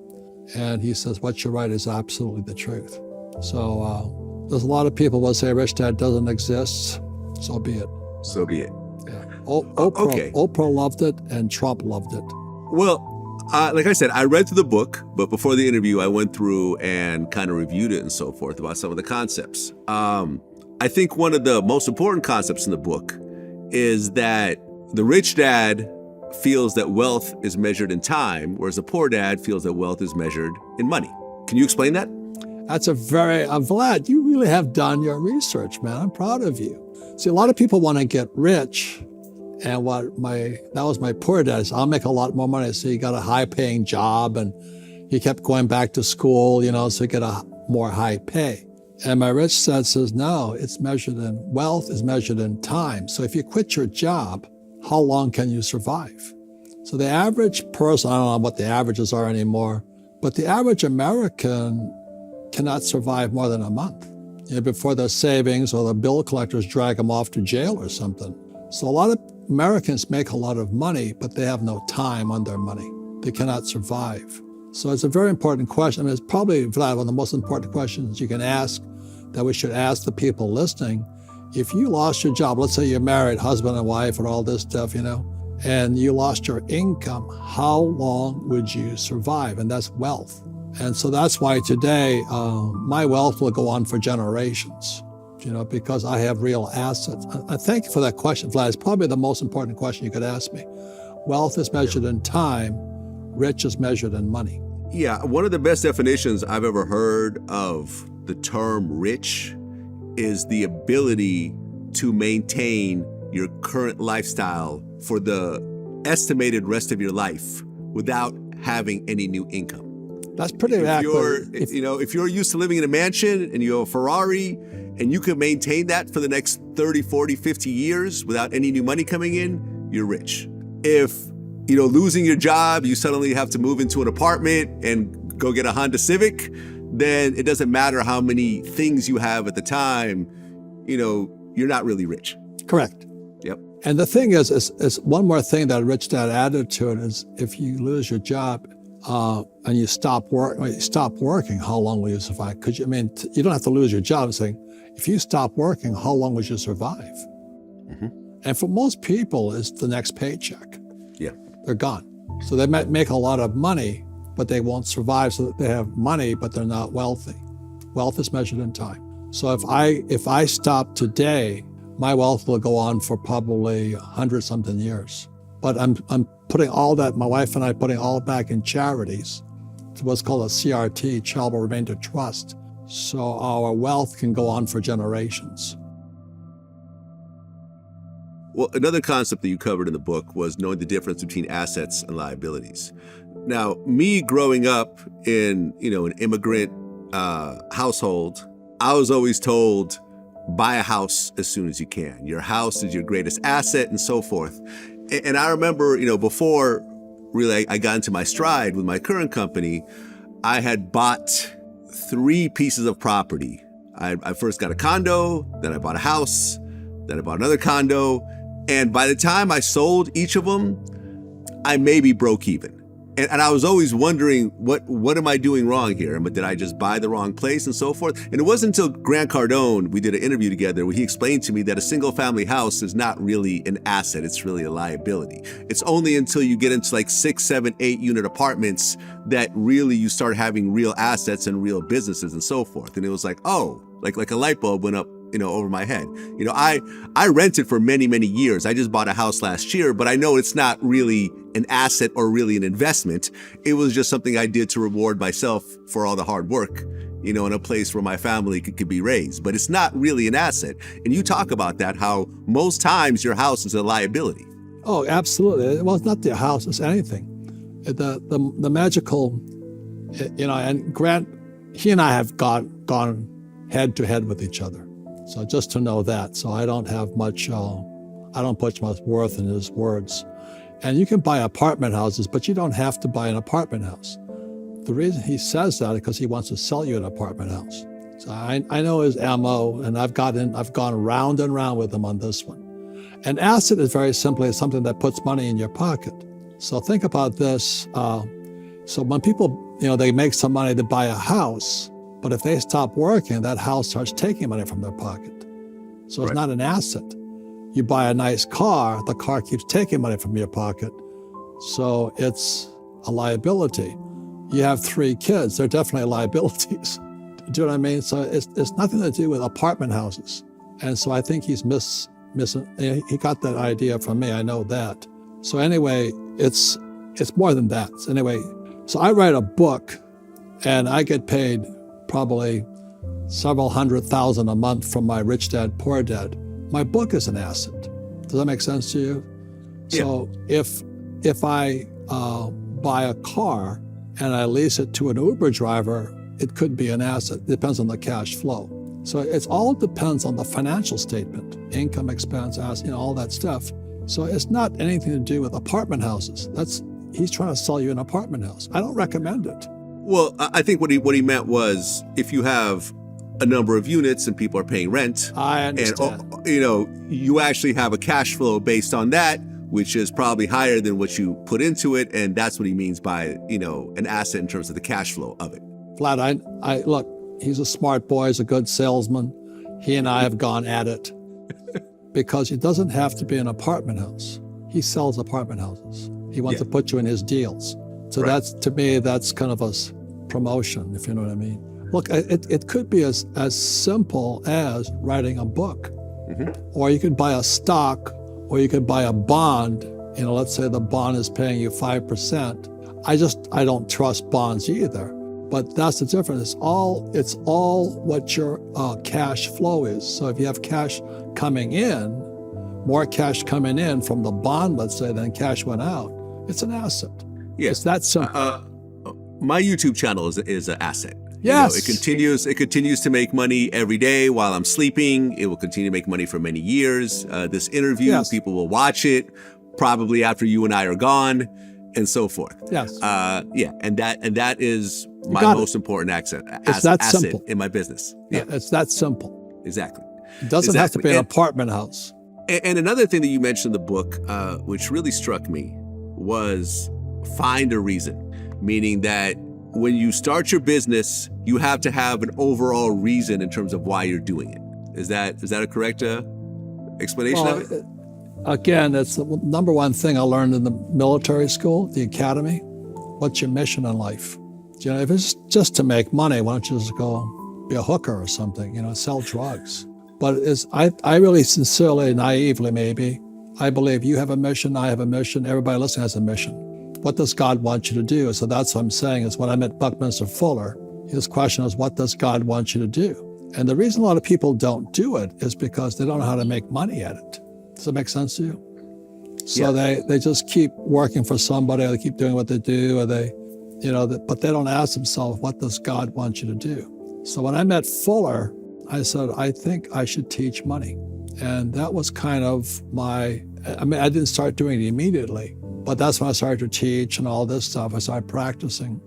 And he says, what you write is absolutely the truth. So there's a lot of people will say Rich Dad doesn't exist. So be it. So be it. Yeah. Oprah loved it and Trump loved it. Well, like I said, I read through the book, but before the interview, I went through and kind of reviewed it and so forth about some of the concepts. I think one of the most important concepts in the book is that the rich dad feels that wealth is measured in time, whereas the poor dad feels that wealth is measured in money. Can you explain that? That's a very, Vlad, you really have done your research, man. I'm proud of you. See, a lot of people want to get rich. And that was my poor dad. So I'll make a lot more money. So he got a high-paying job, and he kept going back to school, so he get a more high pay. And my rich dad says, no, wealth is measured in time. So if you quit your job, how long can you survive? So the average person, I don't know what the averages are anymore, but the average American cannot survive more than a month before their savings or the bill collectors drag them off to jail or something. So a lot of Americans make a lot of money, but they have no time on their money. They cannot survive. So it's a very important question. I mean, it's probably, Vlad, one of the most important questions you can ask, that we should ask the people listening. If you lost your job, let's say you're married, husband and wife and all this stuff, and you lost your income, how long would you survive? And that's wealth. And so that's why today, my wealth will go on for generations. because I have real assets. I thank you for that question, Vlad. It's probably the most important question you could ask me. Wealth is measured in time, rich is measured in money. Yeah, one of the best definitions I've ever heard of the term rich is the ability to maintain your current lifestyle for the estimated rest of your life without having any new income. That's pretty accurate. If you're used to living in a mansion and you have a Ferrari and you can maintain that for the next 30, 40, 50 years without any new money coming in, you're rich. If, losing your job, you suddenly have to move into an apartment and go get a Honda Civic, then it doesn't matter how many things you have at the time, you're not really rich. Correct. Yep. And the thing is one more thing that Rich Dad added to it is if you lose your job and you stop working, how long will you survive? Because you don't have to lose your job. Saying, if you stop working, how long would you survive? Mm-hmm. And for most people, it's the next paycheck. Yeah. They're gone. So they might make a lot of money, but they won't survive. So that they have money, but they're not wealthy. Wealth is measured in time. So if I stop today, my wealth will go on for probably 100-something years. But I'm putting all that, my wife and I putting all back in charities. It's what's called a CRT, Charitable Remainder Trust. So our wealth can go on for generations. Well, another concept that you covered in the book was knowing the difference between assets and liabilities. Now, me growing up in, an immigrant household, I was always told, buy a house as soon as you can. Your house is your greatest asset and so forth. And I remember, before really I got into my stride with my current company, I had bought 3 pieces of property. I first got a condo, then I bought a house, then I bought another condo. And by the time I sold each of them, I maybe broke even. And I was always wondering, what am I doing wrong here? But did I just buy the wrong place and so forth? And it wasn't until Grant Cardone, we did an interview together where he explained to me that a single family house is not really an asset. It's really a liability. It's only until you get into like 6, 7, 8 unit apartments that really you start having real assets and real businesses and so forth. And it was like, oh, like a light bulb went up, over my head. I rented for many, many years. I just bought a house last year, but I know it's not really an asset or really an investment. It was just something I did to reward myself for all the hard work, in a place where my family could be raised. But it's not really an asset. And you talk about that, how most times your house is a liability. Oh, absolutely. Well, it's not the house, it's anything. The magical, and Grant, he and I have gone head to head with each other. So just to know that. So I don't have much, I don't put much worth in his words. And you can buy apartment houses, but you don't have to buy an apartment house. The reason he says that is because he wants to sell you an apartment house. So I know his MO, and I've gone round and round with him on this one. An asset is very simply something that puts money in your pocket. So think about this. So when people, they make some money to buy a house, but if they stop working, that house starts taking money from their pocket. So it's not an asset. You buy a nice car, the car keeps taking money from your pocket. So it's a liability. You have 3 kids, they're definitely liabilities. Do you know what I mean? So it's nothing to do with apartment houses. And so I think he's he got that idea from me, I know that. So anyway, it's more than that. So anyway, so I write a book and I get paid probably several $100,000 a month from my Rich Dad, Poor Dad. My book is an asset. Does that make sense to you? Yeah. So if I buy a car and I lease it to an Uber driver, it could be an asset. It depends on the cash flow. So it all depends on the financial statement, income, expense, all that stuff. So it's not anything to do with apartment houses. He's trying to sell you an apartment house. I don't recommend it. Well, I think what he meant was if you have a number of units and people are paying rent, I understand. And you actually have a cash flow based on that, which is probably higher than what you put into it, and that's what he means by an asset in terms of the cash flow of it. Vlad, I look, he's a smart boy, he's a good salesman. He and I have gone at it because it doesn't have to be an apartment house. He sells apartment houses. He wants to put you in his deals. So to me, that's kind of a promotion, if you know what I mean. Look, it could be as simple as writing a book, or you could buy a stock, or you could buy a bond. Let's say the bond is paying you 5%. I don't trust bonds either, but that's the difference. It's all what your cash flow is. So if you have cash coming in, more cash coming in from the bond, let's say, than cash went out, it's an asset. Yeah. It's that simple. My YouTube channel is an asset. Yes. It continues to make money every day while I'm sleeping. It will continue to make money for many years. This interview, Yes. people will watch it probably after you and I are gone, and so forth. Yes. And that is my got most important asset simple. in my business. Yeah, it's that simple. Exactly. It doesn't have to be an apartment house. And another thing that you mentioned in the book, which really struck me, was find a reason, meaning that when you start your business, you have to have an overall reason in terms of why you're doing it. Is that a correct explanation of it? Again, it's the number one thing I learned in the military school, the academy. What's your mission in life? If it's just to make money, why don't you just go be a hooker or something, sell drugs? But I really sincerely, naively maybe, I believe you have a mission, I have a mission, everybody listening has a mission. What does God want you to do? So that's what I'm saying is when I met Buckminster Fuller, his question is, what does God want you to do? And the reason a lot of people don't do it is because they don't know how to make money at it. Does that make sense to you? So they just keep working for somebody, or they keep doing what they do, or but they don't ask themselves, what does God want you to do? So when I met Fuller, I said, I think I should teach money. And that was kind of I didn't start doing it immediately, but that's when I started to teach and all this stuff. I started practicing.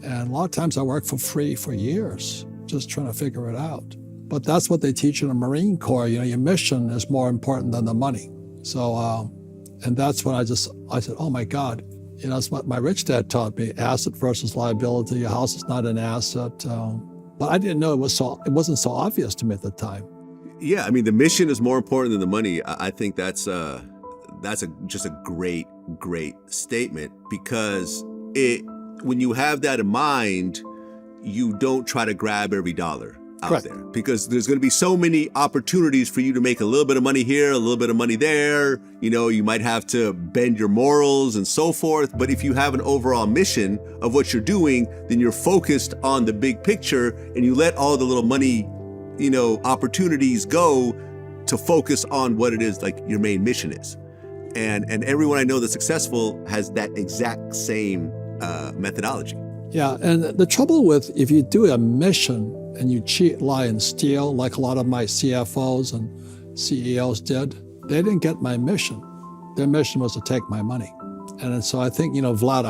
And a lot of times I worked for free for years, just trying to figure it out. But that's what they teach in the Marine Corps. Your mission is more important than the money. So, and that's when I said, oh my God, that's what my rich dad taught me, asset versus liability. Your house is not an asset. But I didn't know it wasn't so obvious to me at the time. Yeah, the mission is more important than the money. I think that's just a great statement, because when you have that in mind, you don't try to grab every dollar out Correct. there, because there's going to be so many opportunities for you to make a little bit of money here, a little bit of money there. You might have to bend your morals and so forth. But if you have an overall mission of what you're doing, then you're focused on the big picture, and you let all the little money, opportunities go to focus on what it is, like your main mission is. And everyone I know that's successful has that exact same methodology. Yeah, and the trouble with, if you do a mission and you cheat, lie, and steal, like a lot of my CFOs and CEOs did, they didn't get my mission. Their mission was to take my money. And so I think, Vlad,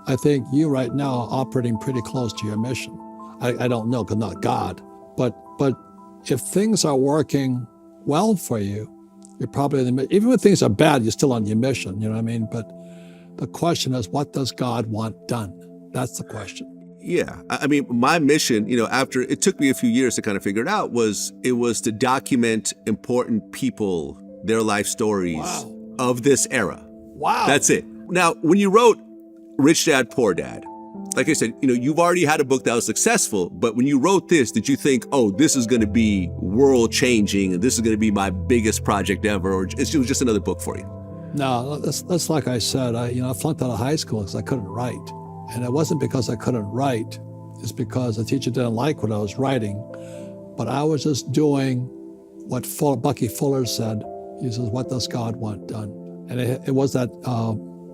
I think you right now are operating pretty close to your mission. I don't know, because not God. But if things are working well for you, you're probably, even when things are bad, you're still on your mission, you know what I mean? But the question is, what does God want done? That's the question. Yeah. My mission, after it took me a few years to kind of figure it out, was to document important people, their life stories of this era. Wow. That's it. Now, when you wrote Rich Dad, Poor Dad, like I said, you've already had a book that was successful, but when you wrote this, did you think, oh, this is going to be world changing and this is going to be my biggest project ever, or it was just another book for you? No, that's like I said, I flunked out of high school because I couldn't write. And it wasn't because I couldn't write, it's because the teacher didn't like what I was writing. But I was just doing what Bucky Fuller said. He says, what does God want done? And it was that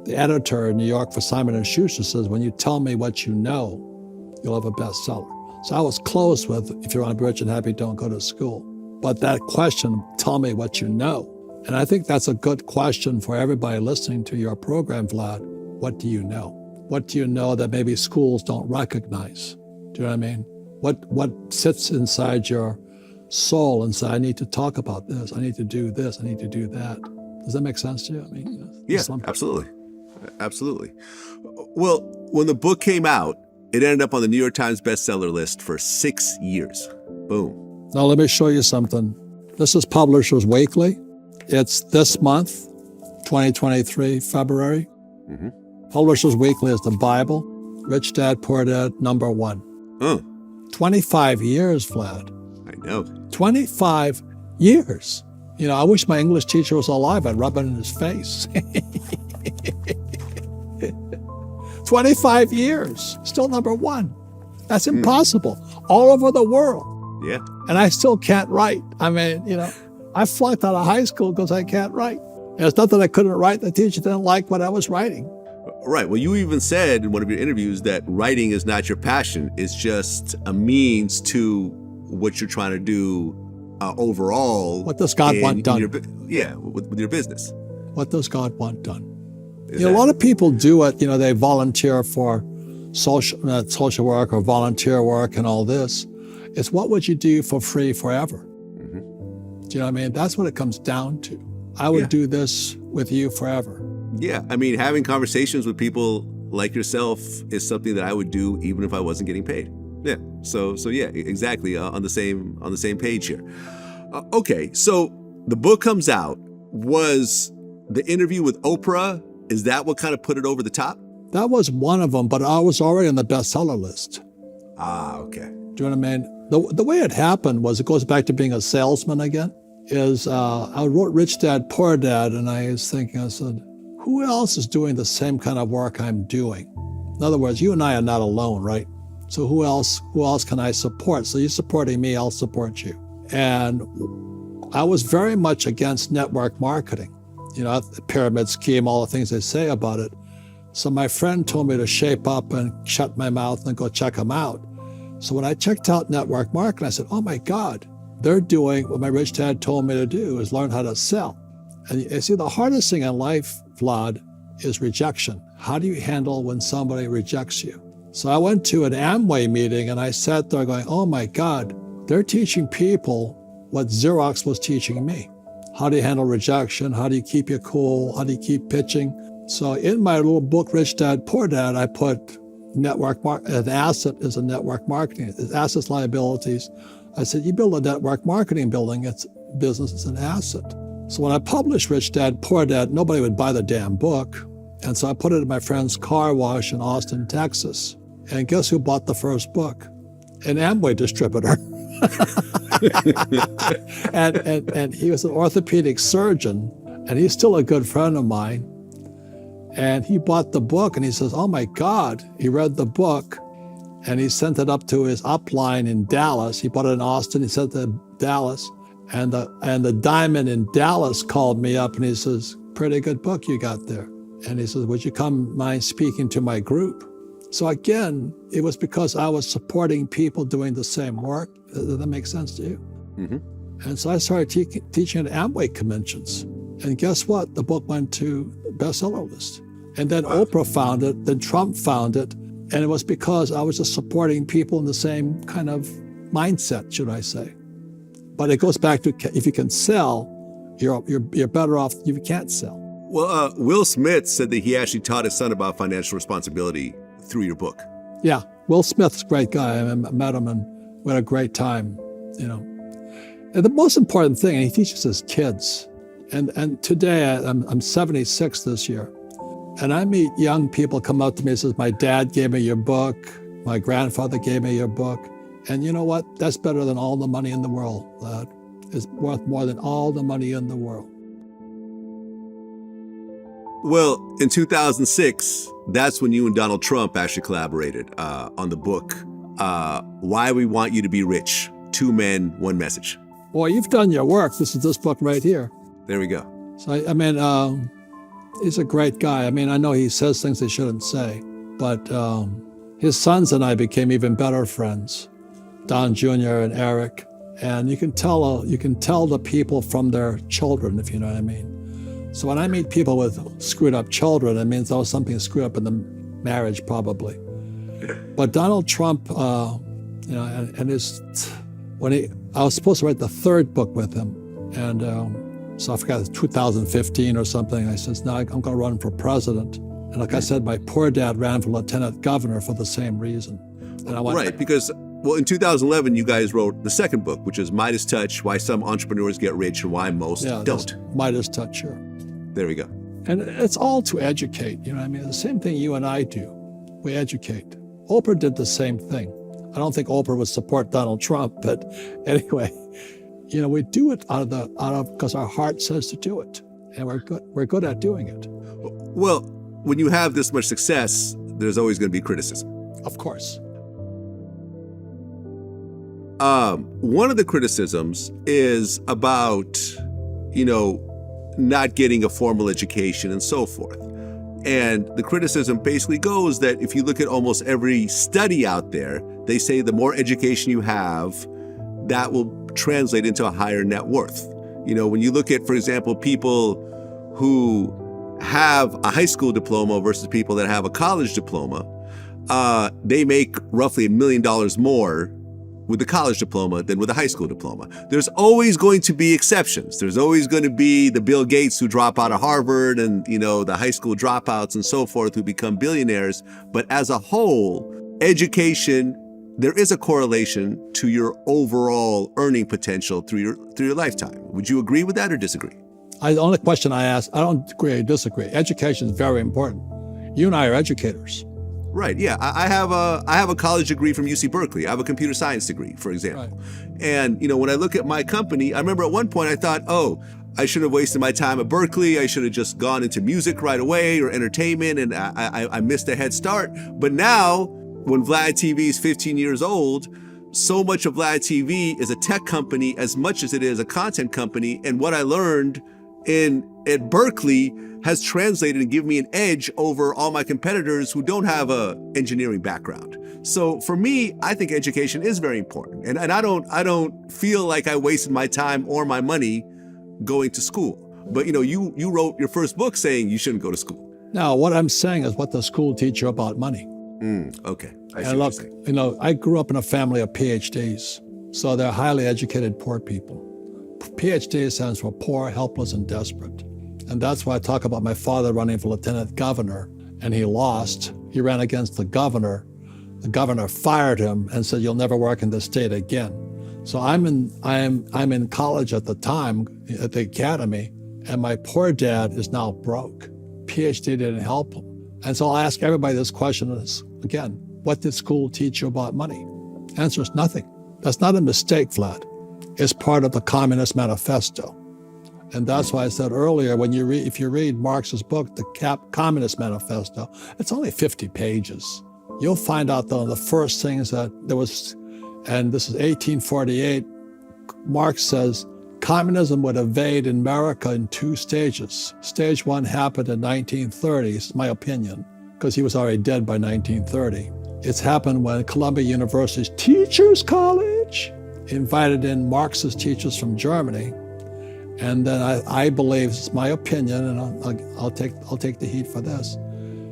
the editor in New York for Simon & Schuster says, when you tell me what you know, you'll have a bestseller. So I was close with, if you want to be rich and happy, don't go to school. But that question, tell me what you know. And I think that's a good question for everybody listening to your program, Vlad. What do you know? What do you know that maybe schools don't recognize? Do you know what I mean? What sits inside your soul and say, I need to talk about this, I need to do this, I need to do that. Does that make sense to you? Yeah, absolutely. Absolutely. Well, when the book came out, it ended up on the New York Times bestseller list for 6 years. Boom. Now let me show you something. This is Publishers Weekly. It's this month, 2023, February. Mm-hmm. Publishers Weekly is the Bible. Rich Dad, Poor Dad, #1. 25 years, Vlad. I know. 25 years. You know, I wish my English teacher was alive. I'd rub it in his face. 25 years, still number one. That's impossible. All over the world. Yeah. And I still can't write. I mean, you know, I flunked out of high school because I can't write. And it's not that I couldn't write. The teacher didn't like what I was writing. Right. Well, you even said in one of your interviews that writing is not your passion. It's just a means to what you're trying to do overall. What does God want done? With your business. What does God want done? You know, a lot of people do it. You know, they volunteer for social work or volunteer work and all this. It's what would you do for free forever? Do you know what I mean? That's what it comes down to. I would do this with you forever. Yeah. I mean, having conversations with people like yourself is something that I would do even if I wasn't getting paid. Yeah. So yeah, exactly. On the same page here. Okay. So the book comes out. Was the interview with Oprah, is that what kind of put it over the top? That was one of them, but I was already on the bestseller list. Ah, okay. Do you know what I mean? The way it happened was, it goes back to being a salesman again, is I wrote Rich Dad, Poor Dad, and I was thinking, I said, who else is doing the same kind of work I'm doing? In other words, you and I are not alone, right? So who else can I support? So you're supporting me, I'll support you. And I was very much against network marketing. You know, the pyramid scheme, all the things they say about it. So my friend told me to shape up and shut my mouth and go check them out. So when I checked out network marketing, I said, oh my God, they're doing what my rich dad told me to do, is learn how to sell. And you see, the hardest thing in life, Vlad, is rejection. How do you handle when somebody rejects you? So I went to an Amway meeting and I sat there going, oh my God, they're teaching people what Xerox was teaching me. How do you handle rejection? How do you keep your cool? How do you keep pitching? So in my little book, Rich Dad, Poor Dad, I put an asset is a network marketing. It's assets, liabilities. I said, you build a network marketing business, it's an asset. So when I published Rich Dad, Poor Dad, nobody would buy the damn book. And so I put it in my friend's car wash in Austin, Texas. And guess who bought the first book? An Amway distributor. and he was an orthopedic surgeon, and he's still a good friend of mine. And he bought the book, and he says, oh my God, he read the book, and he sent it up to his upline in Dallas. He bought it in Austin, he sent it to Dallas, and the diamond in Dallas called me up, and he says, pretty good book you got there. And he says, would you mind speaking to my group? So again, it was because I was supporting people doing the same work. Does that make sense to you? Mm-hmm. And so I started teaching at Amway conventions. And guess what? The book went to the bestseller list. And then Oprah found it, then Trump found it. And it was because I was just supporting people in the same kind of mindset, should I say. But it goes back to, if you can sell, you're better off if you can't sell. Well, Will Smith said that he actually taught his son about financial responsibility through your book. Yeah, Will Smith's a great guy. I met him and we had a great time, you know. And the most important thing, and he teaches his kids. And today, I'm 76 this year. And I meet young people come up to me and says, my dad gave me your book. My grandfather gave me your book. And you know what? That's better than all the money in the world, Vlad. It's worth more than all the money in the world. Well, in 2006, that's when you and Donald Trump actually collaborated on the book, Why We Want You to Be Rich, 2 Men, 1 Message. Boy, you've done your work. This is this book right here. There we go. So, I mean, he's a great guy. I mean, I know he says things he shouldn't say, but his sons and I became even better friends, Don Jr. and Eric. And you can tell the people from their children, if you know what I mean. So when I meet people with screwed up children, it means there was something screwed up in the marriage, probably. But Donald Trump, you know, I was supposed to write the 3rd book with him, and so I forgot, it was 2015 or something. I said, no, I'm going to run for president. And like I said, my poor dad ran for lieutenant governor for the same reason. And I went, right, because, well, in 2011, you guys wrote the 2nd book, which is Midas Touch, Why Some Entrepreneurs Get Rich and Why Most Don't. Midas Touch, sure. There we go. And it's all to educate, you know what I mean? The same thing you and I do. We educate. Oprah did the same thing. I don't think Oprah would support Donald Trump, but anyway, we do it because our heart says to do it, and we're good at doing it. Well, when you have this much success, there's always going to be criticism. Of course. One of the criticisms is about, not getting a formal education and so forth. And the criticism basically goes that if you look at almost every study out there, they say the more education you have, that will translate into a higher net worth. When you look at, for example, people who have a high school diploma versus people that have a college diploma, they make roughly $1 million more with a college diploma than with a high school diploma. There's always going to be exceptions. There's always going to be the Bill Gates who drop out of Harvard and, the high school dropouts and so forth who become billionaires. But as a whole, education, there is a correlation to your overall earning potential through your lifetime. Would you agree with that or disagree? The only question I ask, I don't agree or disagree. Education is very important. You and I are educators. Right. Yeah. I have a college degree from UC Berkeley. I have a computer science degree, for example. Right. And, when I look at my company, I remember at one point I thought, I should have wasted my time at Berkeley. I should have just gone into music right away or entertainment, and I missed a head start. But now, when Vlad TV is 15 years old, so much of Vlad TV is a tech company as much as it is a content company. And what I learned at Berkeley has translated and given me an edge over all my competitors who don't have a engineering background. So for me, I think education is very important. And I don't feel like I wasted my time or my money going to school. But you wrote your first book saying you shouldn't go to school. Now, what I'm saying is what the school teach you about money. Okay. And look, I grew up in a family of PhDs. So they're highly educated poor people. PhD stands for poor, helpless, and desperate. And that's why I talk about my father running for lieutenant governor, and he lost. He ran against the governor. The governor fired him and said, "You'll never work in this state again." So I'm in college at the time at the academy, and my poor dad is now broke. PhD didn't help him. And so I'll ask everybody this question is, again, what did school teach you about money? Answer is nothing. That's not a mistake, Vlad. It's part of the Communist Manifesto. And that's why I said earlier, if you read Marx's book, the Communist Manifesto, it's only 50 pages. You'll find out though, the first things that there was, and this is 1848, Marx says, communism would invade America in 2 stages. Stage 1 happened in 1930, this is my opinion, because he was already dead by 1930. It's happened when Columbia University's Teachers College invited in Marxist teachers from Germany. And then I believe, it's my opinion, and I'll take the heat for this.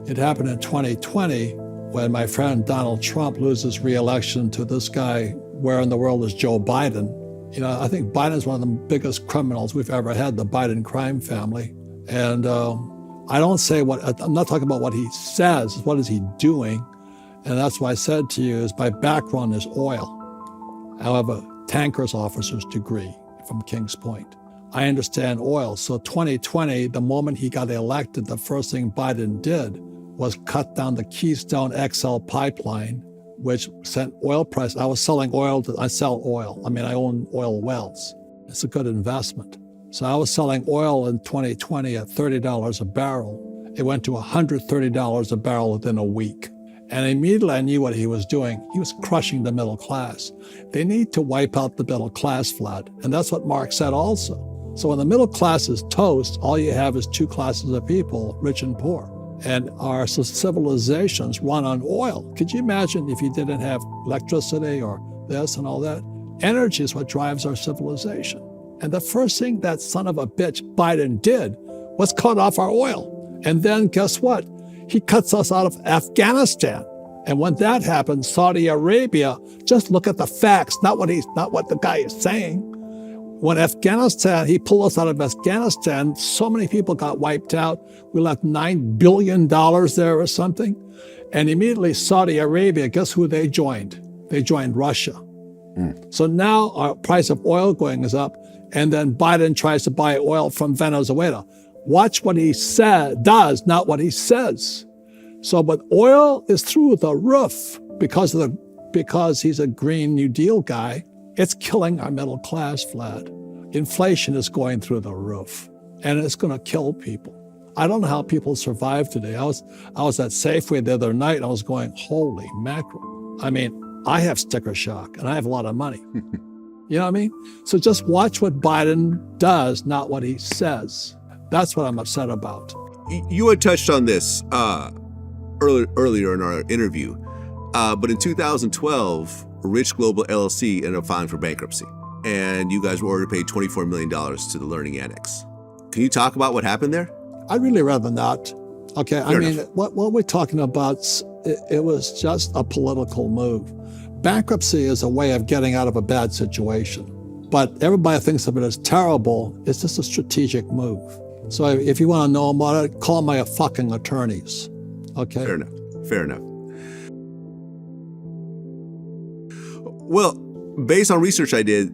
It happened in 2020 when my friend Donald Trump loses re-election to this guy, where in the world is Joe Biden. I think Biden's one of the biggest criminals we've ever had, the Biden crime family. And I don't say I'm not talking about what he says, what is he doing? And that's why I said to you, is my background is oil. I have a tanker's officer's degree from Kings Point. I understand oil. So 2020, the moment he got elected, the first thing Biden did was cut down the Keystone XL pipeline, which sent oil price. I was selling oil. I sell oil. I own oil wells. It's a good investment. So I was selling oil in 2020 at $30 a barrel. It went to $130 a barrel within a week. And immediately I knew what he was doing. He was crushing the middle class. They need to wipe out the middle class, Vlad. And that's what Marx said also. So when the middle class is toast, all you have is 2 classes of people, rich and poor. And our civilizations run on oil. Could you imagine if you didn't have electricity or this and all that? Energy is what drives our civilization. And the first thing that son of a bitch Biden did was cut off our oil. And then guess what? He cuts us out of Afghanistan. And when that happened, Saudi Arabia, just look at the facts, not what the guy is saying. When Afghanistan, he pulled us out of Afghanistan, so many people got wiped out. We left $9 billion there or something. And immediately Saudi Arabia, guess who they joined? They joined Russia. So now our price of oil going is up. And then Biden tries to buy oil from Venezuela. Watch what he does, not what he says. So, but oil is through the roof because of the because he's a Green New Deal guy, it's killing our middle class, Vlad. Inflation is going through the roof, and it's going to kill people. I don't know how people survive today. I was at Safeway the other night, and I was going, holy mackerel. I mean, I have sticker shock, and I have a lot of money. You know what I mean? So just watch what Biden does, not what he says. That's what I'm upset about. You had touched on this earlier in our interview, but in 2012, Rich Global LLC ended up filing for bankruptcy, and you guys were ordered to pay $24 million to the Learning Annex. Can you talk about what happened there? I'd really rather not. Okay, Fair enough. What we're talking about, it was just a political move. Bankruptcy is a way of getting out of a bad situation, but everybody thinks of it as terrible. It's just a strategic move. So if you want to know about it, call my fucking attorneys. Okay? Fair enough. Well, based on research I did,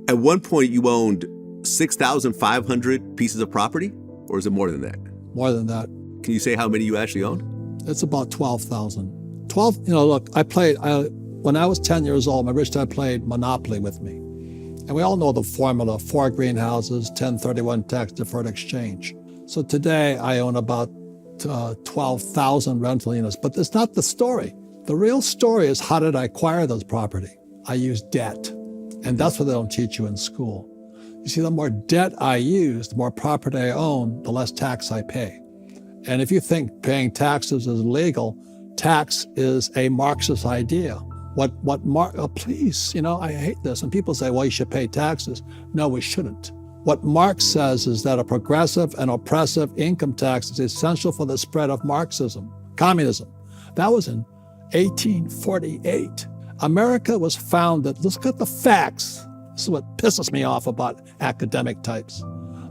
at one point you owned 6,500 pieces of property, or is it more than that? More than that. Can you say how many you actually owned? It's about 12,000. 12, look, when I was 10 years old, my rich dad played Monopoly with me. And we all know the formula, 4 greenhouses, 1031 tax-deferred exchange. So today I own about 12,000 rental units, but that's not the story. The real story is, how did I acquire those property? I used debt, and that's what they don't teach you in school. You see, the more debt I use, the more property I own, the less tax I pay. And if you think paying taxes is legal, tax is a Marxist idea. Please, I hate this. And people say, well, you should pay taxes. No, we shouldn't. What Marx says is that a progressive and oppressive income tax is essential for the spread of Marxism, communism. That was in 1848. America was founded, let's look at the facts. This is what pisses me off about academic types.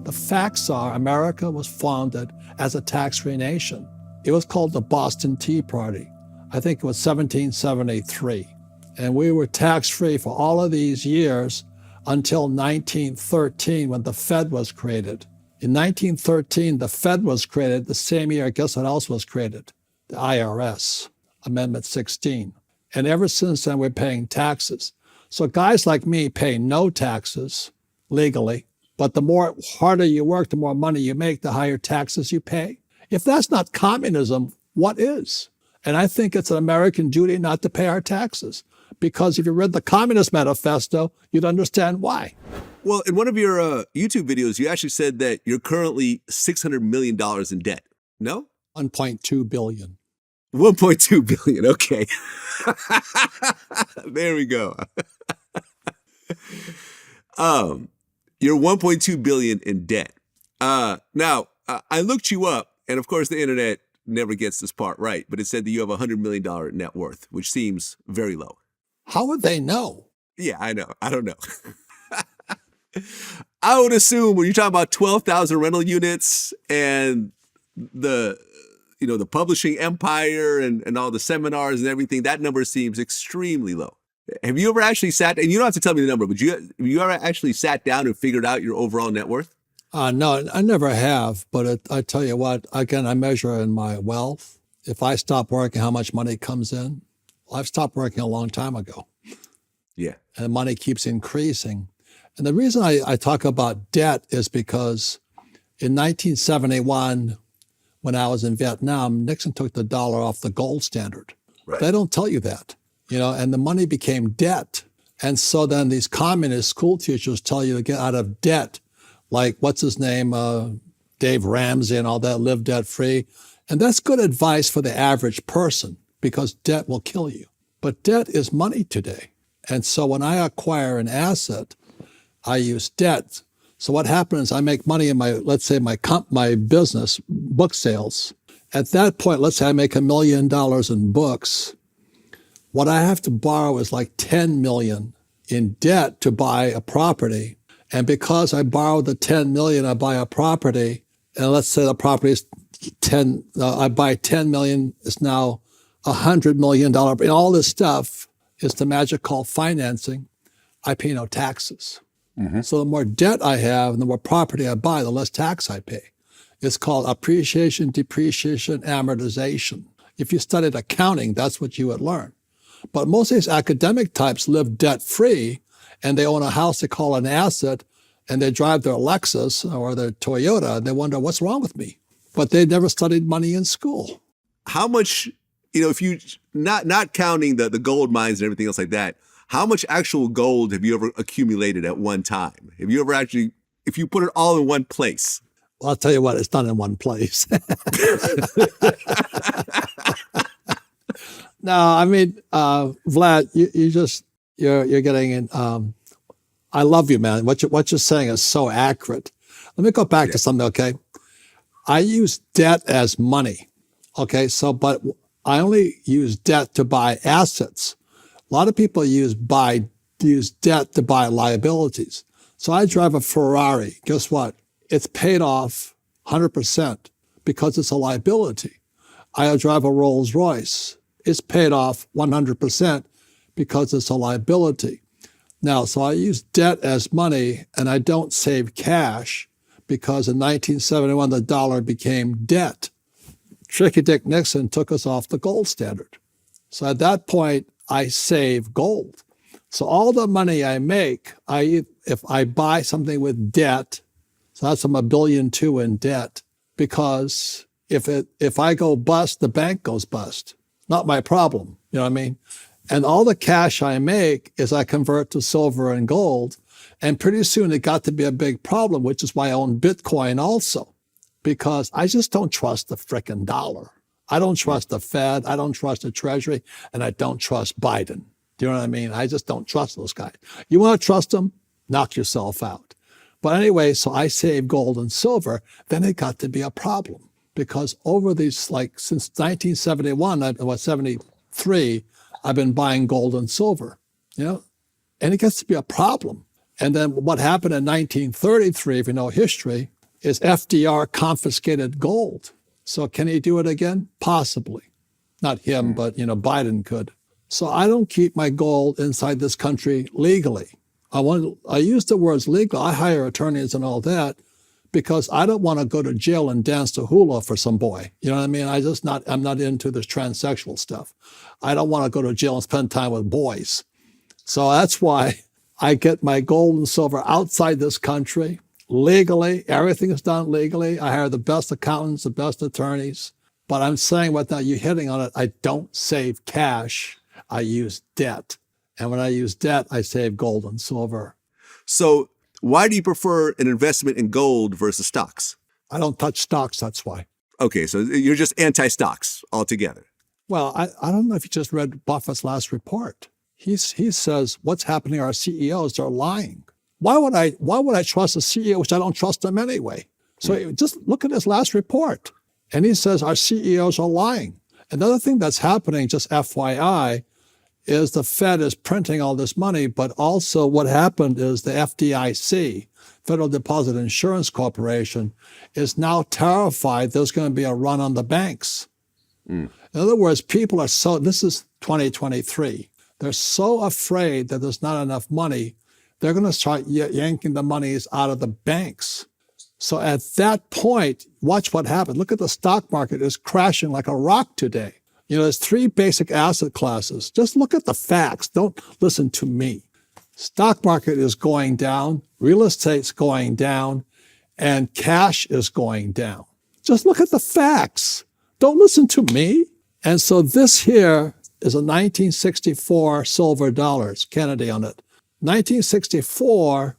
The facts are America was founded as a tax-free nation. It was called the Boston Tea Party. I think it was 1773. And we were tax-free for all of these years until 1913, when the Fed was created. In 1913, the Fed was created. The same year, guess what else was created? The IRS, Amendment 16. And ever since then, we're paying taxes. So guys like me pay no taxes legally, but the more harder you work, the more money you make, the higher taxes you pay. If that's not communism, what is? And I think it's an American duty not to pay our taxes, because if you read the Communist Manifesto, you'd understand why. Well, in one of your YouTube videos, you actually said that you're currently $600 million in debt. No? 1.2 billion. 1.2 billion. Okay. There we go. You're 1.2 billion in debt. Now, I looked you up, and of course the internet never gets this part right, but it said that you have $100 million net worth, which seems very low. How would they know? Yeah, I know. I don't know. I would assume when you're talking about 12,000 rental units and the publishing empire and all the seminars and everything, that number seems extremely low. Have you ever actually sat, and you don't have to tell me the number, but have you ever actually sat down and figured out your overall net worth? No, I never have, but I tell you what, again, I measure in my wealth. If I stop working, how much money comes in? Well, I've stopped working a long time ago. Yeah. And the money keeps increasing. And the reason I talk about debt is because in 1971, when I was in Vietnam, Nixon took the dollar off the gold standard. Right. They don't tell you that, and the money became debt. And so then these communist school teachers tell you to get out of debt, like what's his name, Dave Ramsey and all that, live debt free. And that's good advice for the average person, because debt will kill you. But debt is money today. And so when I acquire an asset, I use debt. So what happens, I make money in my business, book sales. At that point, let's say I make $1 million in books. What I have to borrow is like 10 million in debt to buy a property. And because I borrowed the 10 million, I buy a property. And let's say the property is I buy 10 million, it's now $100 million. And all this stuff is the magic called financing. I pay no taxes. Mm-hmm. So the more debt I have and the more property I buy, the less tax I pay. It's called appreciation, depreciation, amortization. If you studied accounting, that's what you would learn. But most of these academic types live debt-free, and they own a house they call an asset, and they drive their Lexus or their Toyota, and they wonder, what's wrong with me? But they never studied money in school. How much, if you, not counting the gold mines and everything else like that, how much actual gold have you ever accumulated at one time? Have you ever actually, if you put it all in one place? Well, I'll tell you what, it's not in one place. No, I mean, Vlad, you're getting in. I love you, man. What you're saying is so accurate. Let me go back to something, okay? I use debt as money, okay? But I only use debt to buy assets. A lot of people use debt to buy liabilities. So I drive a Ferrari. Guess what? It's paid off 100% because it's a liability. I drive a Rolls Royce. It's paid off 100% because it's a liability. Now, so I use debt as money, and I don't save cash because in 1971, the dollar became debt. Tricky Dick Nixon took us off the gold standard. So at that point, I save gold. So all the money I make, if I buy something with debt, so that's $1.2 billion in debt, because if I go bust, the bank goes bust. Not my problem, you know what I mean? And all the cash I make is I convert to silver and gold. And pretty soon it got to be a big problem, which is why I own Bitcoin also, because I just don't trust the frickin' dollar. I don't trust the Fed. I don't trust the Treasury. And I don't trust Biden. Do you know what I mean? I just don't trust those guys. You want to trust them? Knock yourself out. But anyway, so I save gold and silver. Then it got to be a problem because over these, since 1971, 73, I've been buying gold and silver, and it gets to be a problem. And then what happened in 1933, if you know history, is FDR confiscated gold. So can he do it again? Possibly. Not him, but, Biden could. So I don't keep my gold inside this country legally. I use the words legal. I hire attorneys and all that because I don't want to go to jail and dance to hula for some boy. You know what I mean? I'm not into this transsexual stuff. I don't want to go to jail and spend time with boys. So that's why I get my gold and silver outside this country legally. Everything is done legally. I hire the best accountants, the best attorneys. But I'm saying what now you're hitting on it. I don't save cash. I use debt. And when I use debt, I save gold and silver. So why do you prefer an investment in gold versus stocks? I don't touch stocks, that's why. Okay, so you're just anti-stocks altogether. Well, I don't know if you just read Buffett's last report. He says, what's happening to our CEOs? They're lying. Why would I trust a CEO, which I don't trust them anyway? So just look at his last report. And he says our CEOs are lying. Another thing that's happening, just FYI, is the Fed is printing all this money, but also what happened is the FDIC, Federal Deposit Insurance Corporation, is now terrified there's going to be a run on the banks. In other words, people are this is 2023, they're so afraid that there's not enough money, they're going to start yanking the monies out of the banks. So at that point, watch what happens. Look at the stock market is crashing like a rock today. There's 3 basic asset classes. Just look at the facts. Don't listen to me. Stock market is going down, real estate's going down, and cash is going down. Just look at the facts. Don't listen to me. And so this here is a 1964 silver dollars, Kennedy on it. 1964,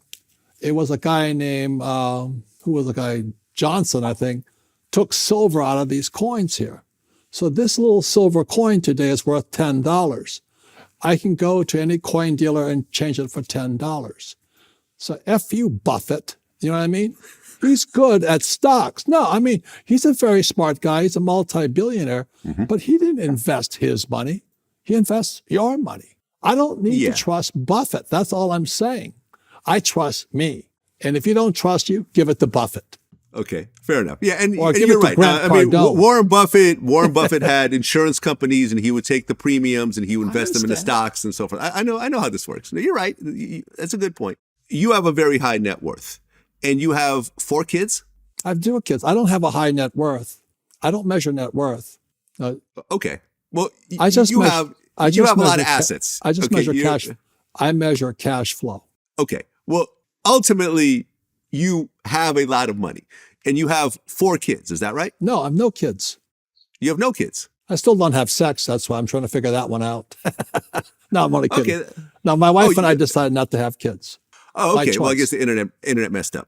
it was a guy named, Johnson, I think, took silver out of these coins here. So this little silver coin today is worth $10. I can go to any coin dealer and change it for $10. So F you, Buffett. You know what I mean? He's good at stocks. No, I mean, he's a very smart guy. He's a multi-billionaire, but he didn't invest his money. He invests your money. I don't need to trust Buffett. That's all I'm saying. I trust me. And if you don't trust you, give it to Buffett. Okay, fair enough. Yeah, and Or give you're it to right. Grant Cardone. Warren Buffett had insurance companies, and he would take the premiums and he would invest them into stocks and so forth. I know how this works. No, you're right. That's a good point. You have a very high net worth, and you have 4 kids. I have 2 kids. I don't have a high net worth. I don't measure net worth. Okay. Well, But you have a lot of measure assets. I just Okay, measure cash. I measure cash flow. Okay. Well, ultimately, you have a lot of money and you have 4 kids. Is that right? No, I have no kids. You have no kids. I still don't have sex. That's why I'm trying to figure that one out. No, I'm only kidding. Okay. No, my wife and I you- decided not to have kids. Oh, By okay. Well, I choice. guess the internet messed up.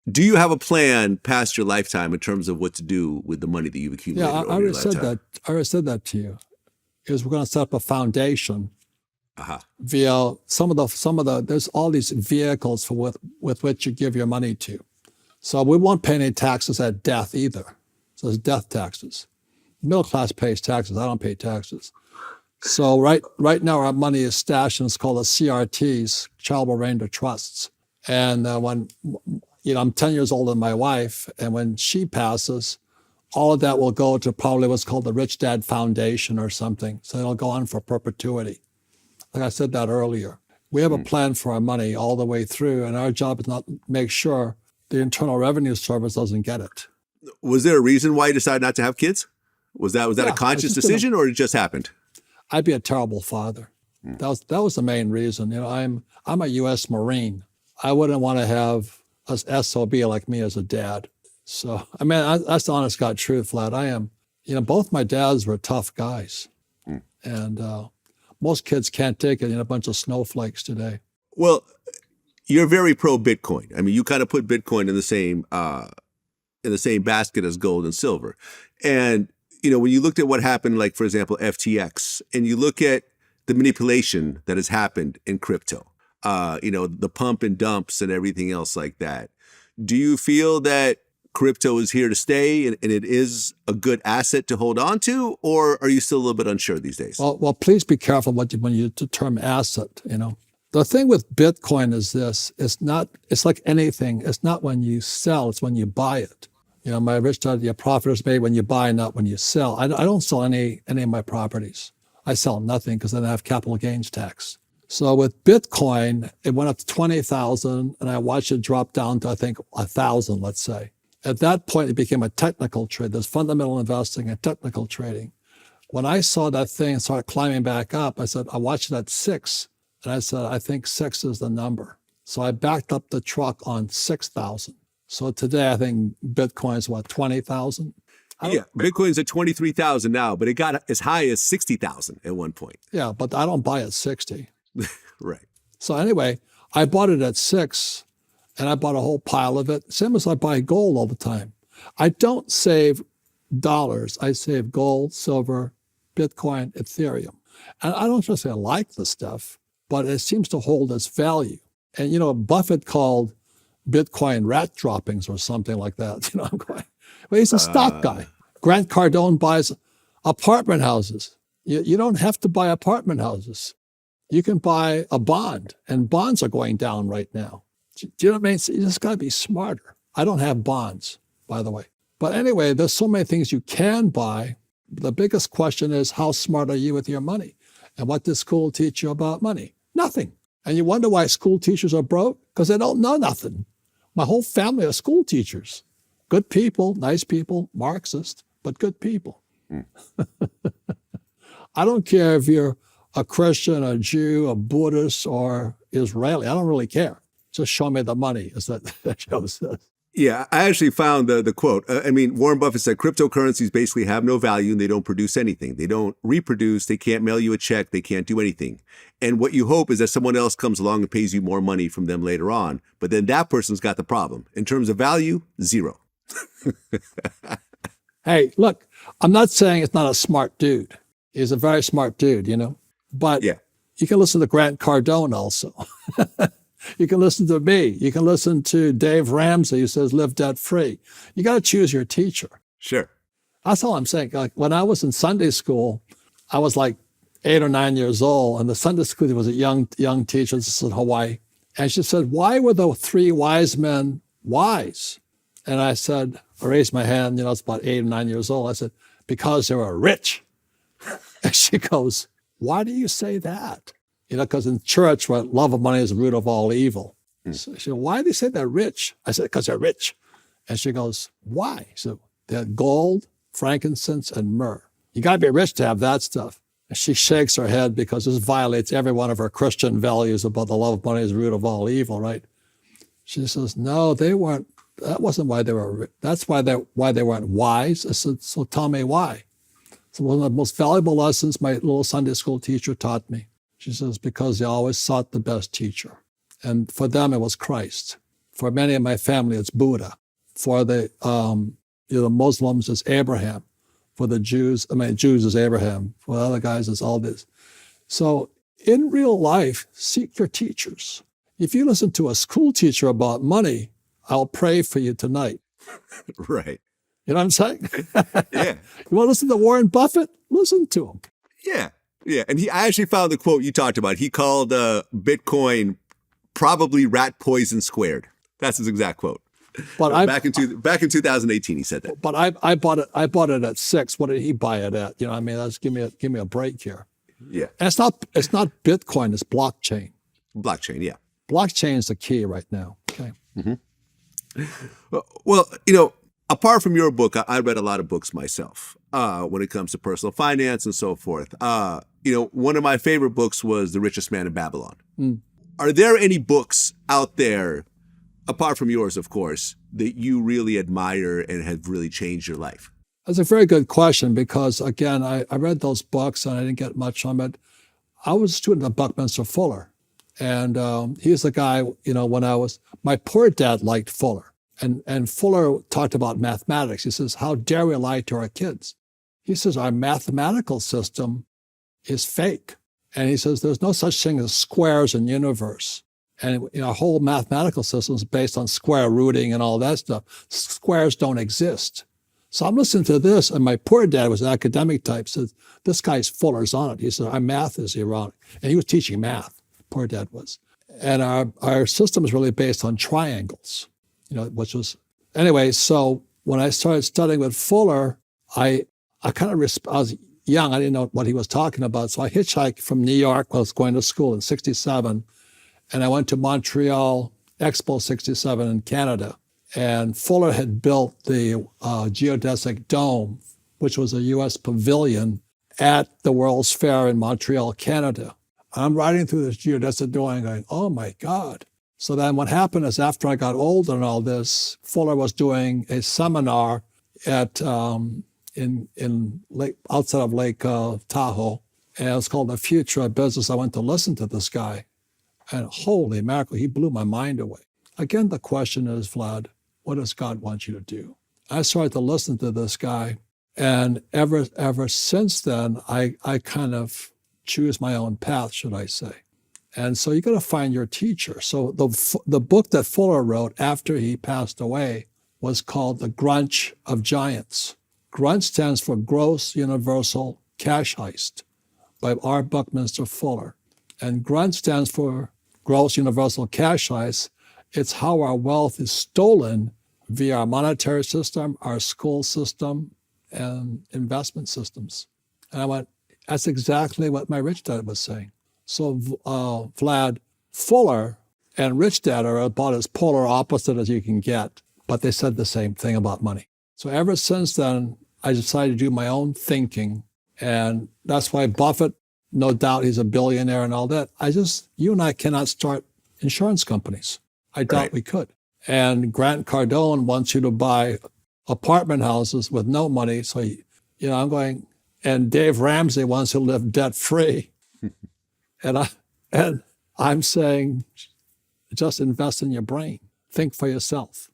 Do you have a plan past your lifetime in terms of what to do with the money that you've accumulated Yeah, I over your already said lifetime? that. I already said that to you. Is we're going to set up a foundation Uh-huh. via some of the. There's all these vehicles for with which you give your money to. So we won't pay any taxes at death either. So there's death taxes. Middle class pays taxes. I don't pay taxes. So right now our money is stashed and it's called the CRTs, Child Remainder Trusts. And when I'm 10 years older than my wife, and when she passes, all of that will go to probably what's called the Rich Dad Foundation or something. So it'll go on for perpetuity. Like I said that earlier. We have a plan for our money all the way through, and our job is not to make sure the Internal Revenue Service doesn't get it. Was there a reason why you decided not to have kids? Was that Yeah, a conscious it's just been decision or it just happened? I'd be a terrible father. That was the main reason. I'm a U.S. Marine. I wouldn't want to have a SOB like me as a dad. So that's the honest God truth, Vlad. I am. Both my dads were tough guys, and most kids can't take it. A bunch of snowflakes today. Well, you're very pro Bitcoin. I mean, you kind of put Bitcoin in the same basket as gold and silver. And when you looked at what happened, like for example, FTX, and you look at the manipulation that has happened in crypto, the pump and dumps and everything else like that. Do you feel that crypto is here to stay and it is a good asset to hold on to, or are you still a little bit unsure these days? Well, please be careful when you use the term asset. The thing with Bitcoin is this: it's like anything. It's not when you sell; it's when you buy it. My rich dad, your profit is made when you buy, not when you sell. I don't sell any of my properties. I sell nothing because then I have capital gains tax. So with Bitcoin, it went up to 20,000, and I watched it drop down to, I think, 1,000, let's say. At that point, it became a technical trade. There's fundamental investing and technical trading. When I saw that thing start climbing back up, I said, I watched it at 6, and I said, I think 6 is the number. So I backed up the truck on 6,000. So today, I think Bitcoin is what, 20,000? Yeah, Bitcoin's at 23,000 now, but it got as high as 60,000 at one point. Yeah, but I don't buy at 60. Right. So anyway, I bought it at 6, and I bought a whole pile of it. Same as I buy gold all the time. I don't save dollars. I save gold, silver, Bitcoin, Ethereum. And I don't just say I like the stuff, but it seems to hold its value. And Buffett called Bitcoin rat droppings or something like that. I'm going, well, he's a stock guy. Grant Cardone buys apartment houses. You don't have to buy apartment houses. You can buy a bond, and bonds are going down right now. Do you know what I mean? You just got to be smarter. I don't have bonds, by the way. But anyway, there's so many things you can buy. The biggest question is, how smart are you with your money? And what does school teach you about money? Nothing. And you wonder why school teachers are broke? Because they don't know nothing. My whole family are school teachers. Good people, nice people, Marxist, but good people. I don't care if you're a Christian, a Jew, a Buddhist, or Israeli. I don't really care. Just show me the money, as that show says. Yeah, I actually found the quote. Warren Buffett said cryptocurrencies basically have no value and they don't produce anything. They don't reproduce. They can't mail you a check. They can't do anything. And what you hope is that someone else comes along and pays you more money from them later on. But then that person's got the problem. In terms of value, 0. Hey, look, I'm not saying it's not a smart dude. He's a very smart dude, But Yeah. You can listen to Grant Cardone also. You can listen to me. You can listen to Dave Ramsey, who says live debt free. You got to choose your teacher. Sure. That's all I'm saying. Like when I was in Sunday school, I was like 8 or 9 years old, and the Sunday school there was a young teacher. This is in Hawaii, and she said, "Why were the 3 wise men wise?" And I said, I raised my hand. It's about 8 or 9 years old. I said, "Because they were rich." And she goes, "Why do you say that?" Because in church, love of money is the root of all evil. So she said, "Why do they say they're rich?" I said, "Because they're rich." And she goes, "Why?" So they had gold, frankincense, and myrrh. You got to be rich to have that stuff. And she shakes her head because this violates every one of her Christian values about the love of money is the root of all evil, right? She says, no, they weren't. That wasn't why they were. That's why they weren't wise. I said, so tell me why. So one of the most valuable lessons my little Sunday school teacher taught me. She says, because they always sought the best teacher. And for them, it was Christ. For many of my family, it's Buddha. For the Muslims, it's Abraham. For the Jews, Jews is Abraham. For the other guys, it's all this. So in real life, seek your teachers. If you listen to a school teacher about money, I'll pray for you tonight. Right. You know what I'm saying? Yeah. You want to listen to Warren Buffett? Listen to him. Yeah. Yeah. And I actually found the quote you talked about. He called Bitcoin probably rat poison squared. That's his exact quote. But back in 2018, he said that. But I bought it at 6. What did he buy it at? You know, let's give me a break here. Yeah. And it's not Bitcoin, it's blockchain. Blockchain, yeah. Blockchain is the key right now. Okay. Mm-hmm. Well, apart from your book, I read a lot of books myself when it comes to personal finance and so forth. One of my favorite books was The Richest Man in Babylon. Mm. Are there any books out there, apart from yours, of course, that you really admire and have really changed your life? That's a very good question because, again, I read those books and I didn't get much from it. I was a student of Buckminster Fuller. And he's the guy, my poor dad liked Fuller. And Fuller talked about mathematics. He says, how dare we lie to our kids? He says, our mathematical system is fake. And he says, there's no such thing as squares in the universe. And our whole mathematical system is based on square rooting and all that stuff. Squares don't exist. So I'm listening to this, and my poor dad was an academic type, said, this guy's Fuller's on it. He said, our math is ironic. And he was teaching math, poor dad was. And our system is really based on triangles, which was, anyway, so when I started studying with Fuller, I was young, I didn't know what he was talking about. So I hitchhiked from New York when I was going to school in 1967. And I went to Montreal, Expo 67 in Canada. And Fuller had built the geodesic dome, which was a U.S. pavilion at the World's Fair in Montreal, Canada. I'm riding through this geodesic dome going, oh my God. So then what happened is after I got older and all this, Fuller was doing a seminar at in Lake, outside of Lake Tahoe. And it was called The Future of Business. I went to listen to this guy. And holy mackerel, he blew my mind away. Again, the question is, Vlad, what does God want you to do? I started to listen to this guy. And ever since then, I kind of choose my own path, should I say. And so you got to find your teacher. So the book that Fuller wrote after he passed away was called The Grunch of Giants. Grunch stands for Gross Universal Cash Heist by R. Buckminster Fuller. And Grunch stands for Gross Universal Cash Heist. It's how our wealth is stolen via our monetary system, our school system, and investment systems. And I went, that's exactly what my rich dad was saying. So Vlad, Fuller and Rich Dad are about as polar opposite as you can get, but they said the same thing about money. So ever since then, I decided to do my own thinking. And that's why Buffett, no doubt he's a billionaire and all that. You and I cannot start insurance companies. I doubt we could. And Grant Cardone wants you to buy apartment houses with no money. So, I'm going, and Dave Ramsey wants you to live debt free. And I'm saying, just invest in your brain. Think for yourself.